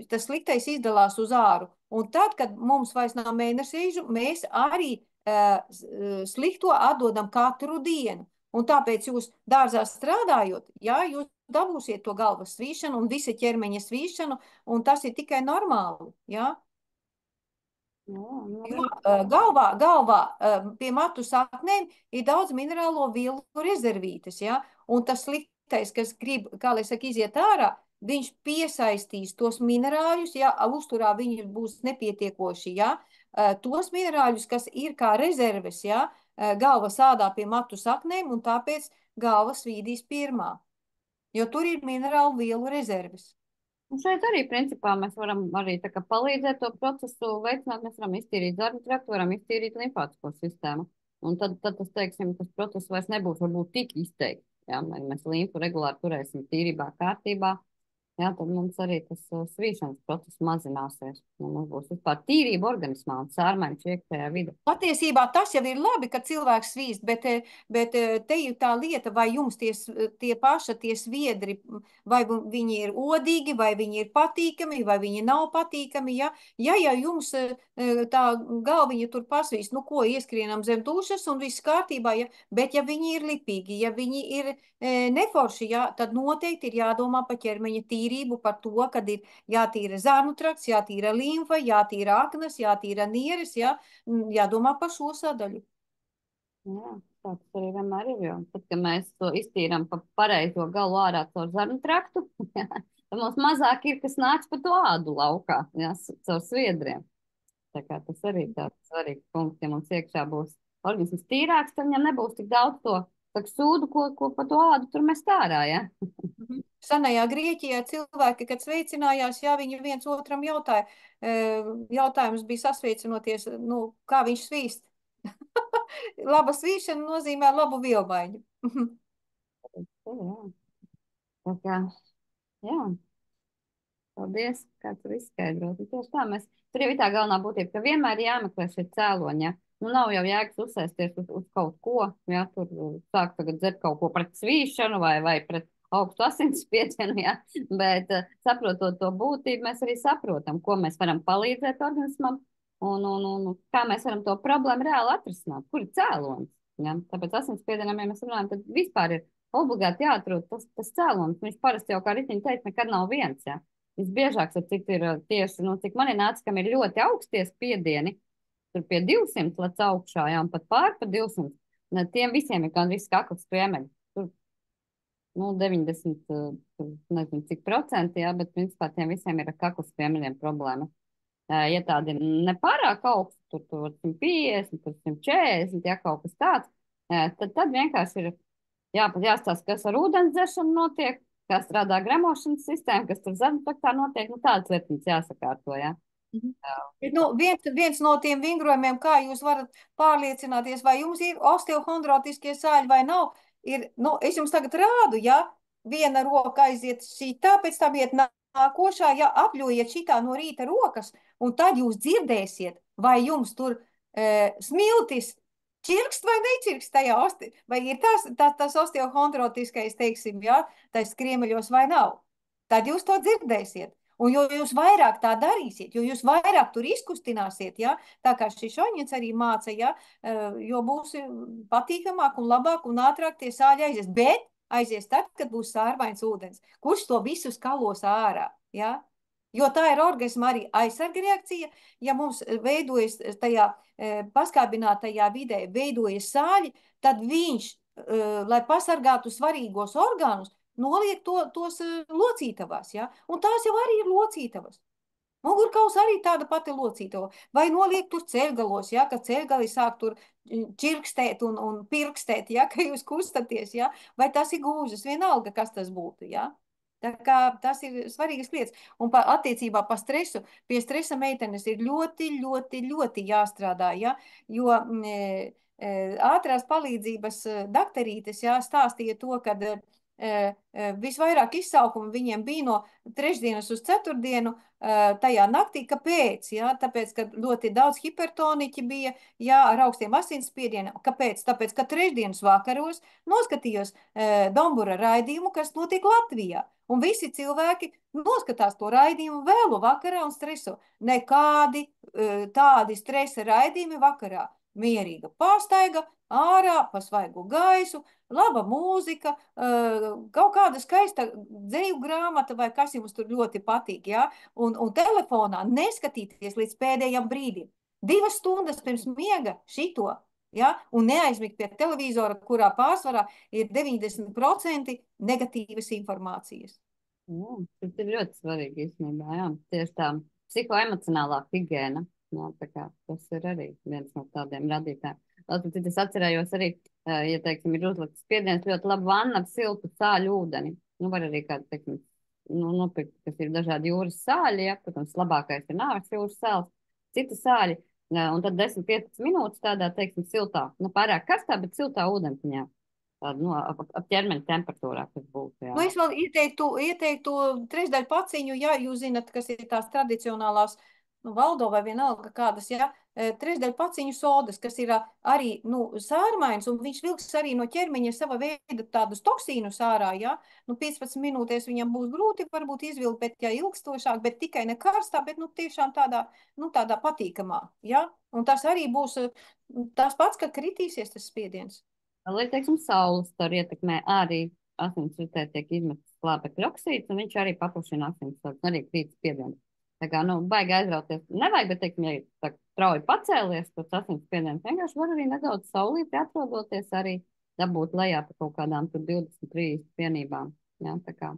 tas sliktais izdalās uz āru. Un tad, kad mums vairs nav mēnešreižu, mēs arī slikto atdodam katru dienu. Un tāpēc jūs dārzā strādājot, ja, jūs dabūsiet to galvas svīšanu un visa ķermeņa svīšanu, un tas ir tikai normāli, ja. Jo galvā pie matu saknēm ir daudz minerālo vielu rezervītes, ja, un tas sliktais, kas grib, kā lai saka, iziet ārā, viņš piesaistīs tos minerāļus, ja, uzturā viņi būs nepietiekoši, ja, tos minerāļus, kas ir kā rezerves, ja, galva sādā pie matu saknēm, un tāpēc galva svīdīs pirmā, jo tur ir minerālu vielu rezerves. Un šeit arī, principā, mēs varam arī tā kā palīdzēt to procesu veicināt. Mēs varam iztīrīt zarnu traktu, varam iztīrīt limfātisko sistēmu. Un tad tas, teiksim, tas process vairs nebūs varbūt tik izteikts. Jā, mēs limfu regulāri turēsim tīrībā, kārtībā. Jā, tad mums arī tas svīšanas process mazināsies. Un mums būs vispār tīrība organismā un sārmaiņš iekšējā vidē. Patiesībā tas jau ir labi, ka cilvēks svīst, bet te ir tā lieta, vai jums tie paši tie sviedri, vai viņi ir odīgi, vai viņi ir patīkami, vai viņi nav patīkami. Ja jums tā galviņa tur pasvīst, nu ko, ieskrienam zem dušas un viss kārtībā, ja, bet ja viņi ir lipīgi, ja viņi ir neforši, ja, tad noteikti ir jādomā par ķermeņa tīrību, par to, kad ir jātīra zarnu trakts, jātīra limfa, jātīra aknas, jātīra nieres, ja, jādomā par šo sadaļu. Jā, tā tas arī vienmēr ir. Jo tad, kad mēs to iztīram pa pareizo galu ārā caur zarnu traktu, jā, tad mums mazāk ir, kas nāks pa to ādu laukā, jā, caur sviedriem. Tā kā tas arī tāds svarīgs punkts, ja mums iekšā būs organisms tīrāks, tad viņam nebūs tik daudz to sūdu, ko pa to ādu tur mest ārā, jā. Senajā Grieķijā cilvēki, kad sveicinājās, jā, viņi viens otram jautāja, jautājums bija sasveicinoties, nu, kā viņš svīst. Laba svīšana nozīmē labu vielmaiņu. Jā. Tā kā, jā. Paldies, kā tur izskaidrot. Un tieši tā, tur jau ir tā galvenā būtība, ka vienmēr jāmeklē šie cēloņi. Ja? Nu, nav jau jēgas uzsēsties uz kaut ko, ja tur sāk tagad dzert kaut ko pret svīšanu vai pret augstu asinsspiedienu, ja? Bet saprotot to būtību, mēs arī saprotam, ko mēs varam palīdzēt organismam un kā mēs varam to problēmu reāli atrisināt, kur ir cēlonis. Ja? Tāpēc asinsspiedienam, ja mēs runājam, tad vispār ir obligāti jāatrod tas cēlonis. Viņš parasti jau, kā Ritiņa teica, nekad nav viens. Ja? Visbiežāk, cik ir tieši, nu, cik man ir nācis, kam ir ļoti augstie spiedieni, tur pie 200 lec augšā, jā, un pat pār pa 200, ne, tiem visiem ir gandrīz kakls kriemeļi. Tur, nu, 90, tur, nezinu, cik procenti, jā, bet, principā, tiem visiem ir ar kakls kriemeļiem problēma. Ja tādi nepārāk augsti, tur 150, tur 140, ja kaut kas tāds, tad vienkārši ir jāstāsta, kas ar ūdens dzeršanu notiek, kā strādā gremošanas sistēma, kas tur zemtaktā notiek, nu tādas lietas jāsakārto, jā. Nu, viens no tiem vingrojumiem, kā jūs varat pārliecināties, vai jums ir osteohondrotiskie sāļi vai nav, ir, nu, es jums tagad rādu, ja viena roka aiziet šitā, pēc tam iet nākošā, ja apļojiet šitā no rīta rokas, un tad jūs dzirdēsiet, vai jums tur smiltis čirkst vai nečirkst tajā, vai ir tas osteohondrotiskais, teiksim, ja, tais kriemeļos vai nav. Tad jūs to dzirdēsiet. Un jo jūs vairāk tā darīsiet, jo jūs vairāk tur izkustināsiet, ja, tā kā šis Šoņins arī māca, ja, jo būs patīkamāk un labāk un ātrāk tie sāļi aizies. Bet aizies tad, kad būs sārvains ūdens. Kurš to visu skalos ārā, ja? Jo tā ir organisma arī aizsarga reakcija. Ja mums veidojas tajā paskābinātajā vidē, veidojas sāļi, tad viņš, lai pasargātu svarīgos orgānus, noliek tos locītavās, ja? Un tās jau arī ir locītavas. Mugurkauls arī tāda pati locītava. Vai noliek tur ceļgalos, ja? Ka ceļgali sāk tur čirkstēt un pirkstēt, ja? Ka jūs kustaties, ja? Vai tas ir gūžas, vienalga, kas tas būtu, ja? Tā kā tas ir svarīgas lietas. Un attiecībā par stresu, pie stresa meitenes ir ļoti, ļoti, ļoti jāstrādā, ja? Jo ātrās palīdzības dakterītes, ja, stāstīja to, kad visvairāk izsaukumu viņiem bija no trešdienas uz ceturtdienu tajā naktī. Kāpēc? Ja? Tāpēc, ka ļoti daudz hipertoniķi bija, ja, ar augstiem asinsspiedieniem. Kāpēc? Tāpēc, ka trešdienas vakaros noskatījos Dombura raidījumu, kas notiek Latvijā. Un visi cilvēki noskatās to raidījumu vēlu vakarā un streso. Nekādi tādi stresa raidījumi vakarā. Mierīga pārstaiga, ārā, pa svaigu gaisu, laba mūzika, kaut kāda skaista dzeju grāmata vai kas jums tur ļoti patīk, ja? Un telefonā neskatīties līdz pēdējam brīdim. 2 stundas pirms miega šito, ja? Un neaizmigt pie televizora, kurā pārsvarā ir 90% negatīvas informācijas. Jā, tas ir ļoti svarīgi īstenībā, jā. Tieši tā psihoemocionālā higiēna. Jā, tā kā tas ir arī viens no tādiem radītājiem. Tātad es atcerējos arī, ja, teiksim, ir uzlikts spiediens, ļoti labi vanna ar siltu sāļu ūdeni. Nu, var arī kādu, teiksim, nopirkt, kas ir dažādi jūras sāļi, ja, protams, labākais ir nāves jūras sāls, citi sāļi, un tad 10-15 minūtes tādā, teiksim, siltā, nu, pārāk karstā, bet siltā ūdentiņā, tāda, nu, ap ķermeņa temperatūrā, kas būtu, jā. Nu, es vēl ieteiktu trešdaļu paciņu, ja jūs zinat, kas ir tās tradicionālās, nu, valdo vai vienalga kādas, ja, trešdaļu paciņu sodas, kas ir arī, nu, sārmains, un viņš vilks arī no ķermeņa sava veida tādus toksīnus ārā, ja, nu, 15 minūtēs viņam būs grūti varbūt izvilkt, bet, ja ilgstošāk, bet tikai ne karstā, bet, nu, tiešām tādā, nu, tādā patīkamā, ja, un tas arī būs tas pats, ka kritīsies tas spiediens. Lai, teiksim, saules tur ietekmē arī asinsritē tiek izmests slāpekļa oksīds, un viņš arī paplašina asinsvads, arī krīt spiediens. Tā kā, nu, baigi aizrauties. Nevajag, bet, teiksim, ja tā strauji pacēlies, tas asins spiediens vienkārši var arī nedaudz saulīti atrodoties, arī dabūt lejā pa kaut kādām tur 20-30 vienībām. Jā, tā kā.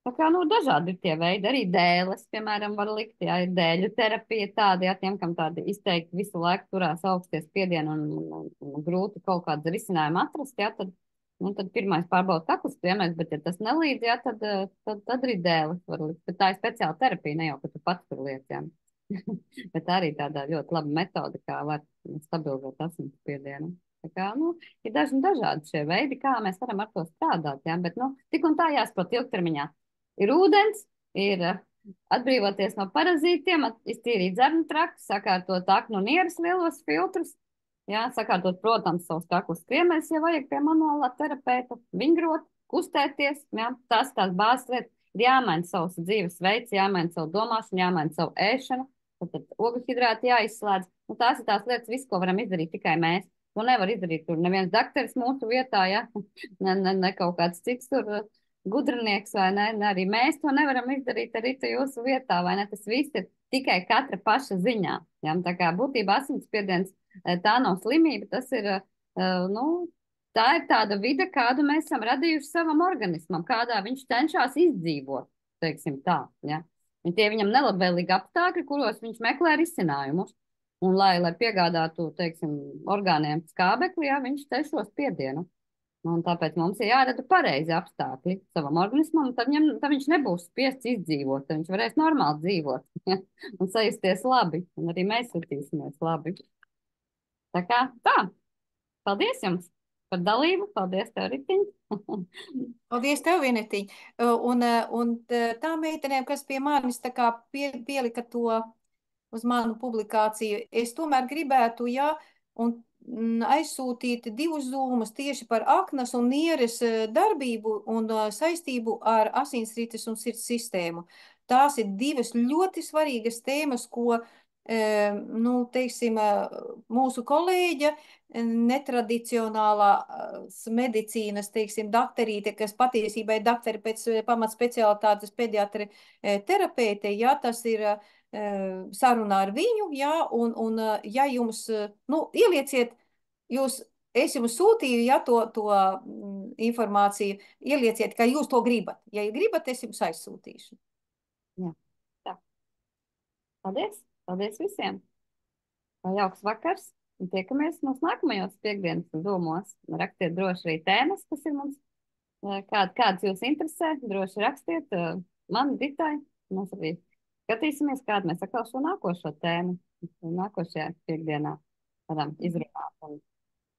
Tā kā, nu, dažādi ir tie veidi, arī dēles, piemēram, var likt, jā, ir dēļu terapija tāda, jā, tiem, kam tādi izteikti visu laiku turās augsties spiedieni un grūti kaut kādu risinājumu atrast, jā, tad, nu, tad pirmais pārbauda kaklas piemērs, bet ja tas nelīdz, jā, tad arī dēles var likt, bet tā ir speciāla terapija, ne jau, ka tu pats tur liec, jā. Bet arī tādā ļoti laba metode, kā var stabilizēt asinsspiedienu. Tā kā, nu, ir dažādi šie veidi, kā mēs varam ar to strādāt, jā, bet, nu, tik un tā jāsaprot ilgtermiņā. Ir ūdens, ir atbrīvoties no parazītiem, iztīrīt dzernu traktu, sakārtot aknu un nieras lielos filtrus. Jā, sakārtot, protams, savus kaklus kriemeļus, ja vajag pie manuālā terapeita, vingrot, kustēties. Jā, tās bāzes lietas ir jāmaina savs dzīves veids, jāmaina savu domāšanu, jāmaina savu ēšanu, tad ogļhidrāti jāizslēdz. Nu, tās ir tās lietas, visu, ko varam izdarīt tikai mēs. To nevar izdarīt tur neviens dakteris mūsu vietā, ja? Ne kaut kāds cits tur gudrinieks, vai ne? Arī mēs to nevaram izdarīt arī jūsu vietā, vai ne? Tas viss ir tikai katra paša ziņā. Ja? Tā kā būtībā asinsspiediens tā nav slimība, tas ir, nu, tā ir tāda vide, kādu mēs esam radījuši savam organismam, kādā viņš cenšas izdzīvot, teiksim tā. Ja? Un tie viņam nelabvēlīgi apstākļi, kuros viņš meklē risinājumus. Un, lai piegādātu, teiksim, orgāniem skābekli, ja, viņš ceļ šo spiedienu. Un tāpēc mums ir jārada pareizi apstākļi savam organismam, tad viņš nebūs spiests izdzīvot, tad viņš varēs normāli dzīvot, ja? Un sajusties labi, un arī mēs jutīsimies labi. Tā kā tā, paldies jums par dalību, paldies tev, Ritiņ. Paldies tev, Vinetiņ. Un tā meitenēm, kas pie manis tā kā pielika to uz manu publikāciju, es tomēr gribētu, jā, un aizsūtīt divus zūmus tieši par aknas un nieres darbību un saistību ar asinsrites un sirds sistēmu. Tās ir divas ļoti svarīgas tēmas, ko, nu, teiksim, mūsu kolēģa netradicionālā medicīnas, teiksim, dakterīte, kas patiesībā ir dakteri pēc pamatspecialitātes pediatri terapeite, jā, tas ir sarunā ar viņu, jā, un ja jums, nu, ielieciet, es jums sūtīju, ja, to informāciju, ielieciet, ka jūs to gribat. Ja gribat, es jums aizsūtīšu. Jā, tā. Paldies, paldies visiem. Jauks vakars, un tiekamies mūsu nākamajos piekdienas domos. Rakstiet droši arī tēmas, kas ir mums, kādas jūs interesē, droši rakstiet man, Ditai, mēs arī skatīsimies, kādu mēs atkal šo nākošo tēmu nākošajā piekdienā varam izrunāt.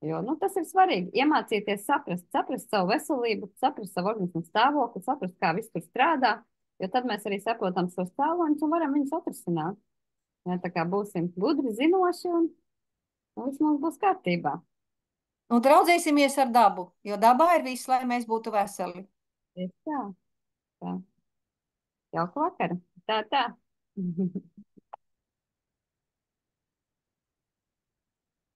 Jo, nu, tas ir svarīgi. Iemācīties saprast savu veselību, saprast savu organismu stāvokli, saprast, kā viss tur strādā, jo tad mēs arī saprotam savus stāvokļus un varam viņus atrisināt. Ja, tā kā būsim gudri, zinoši un viss mums būs kārtībā. Un draudzēsimies ar dabu, jo dabā ir viss, lai mēs būtu veseli. Tā. Jauka vakara. Tā.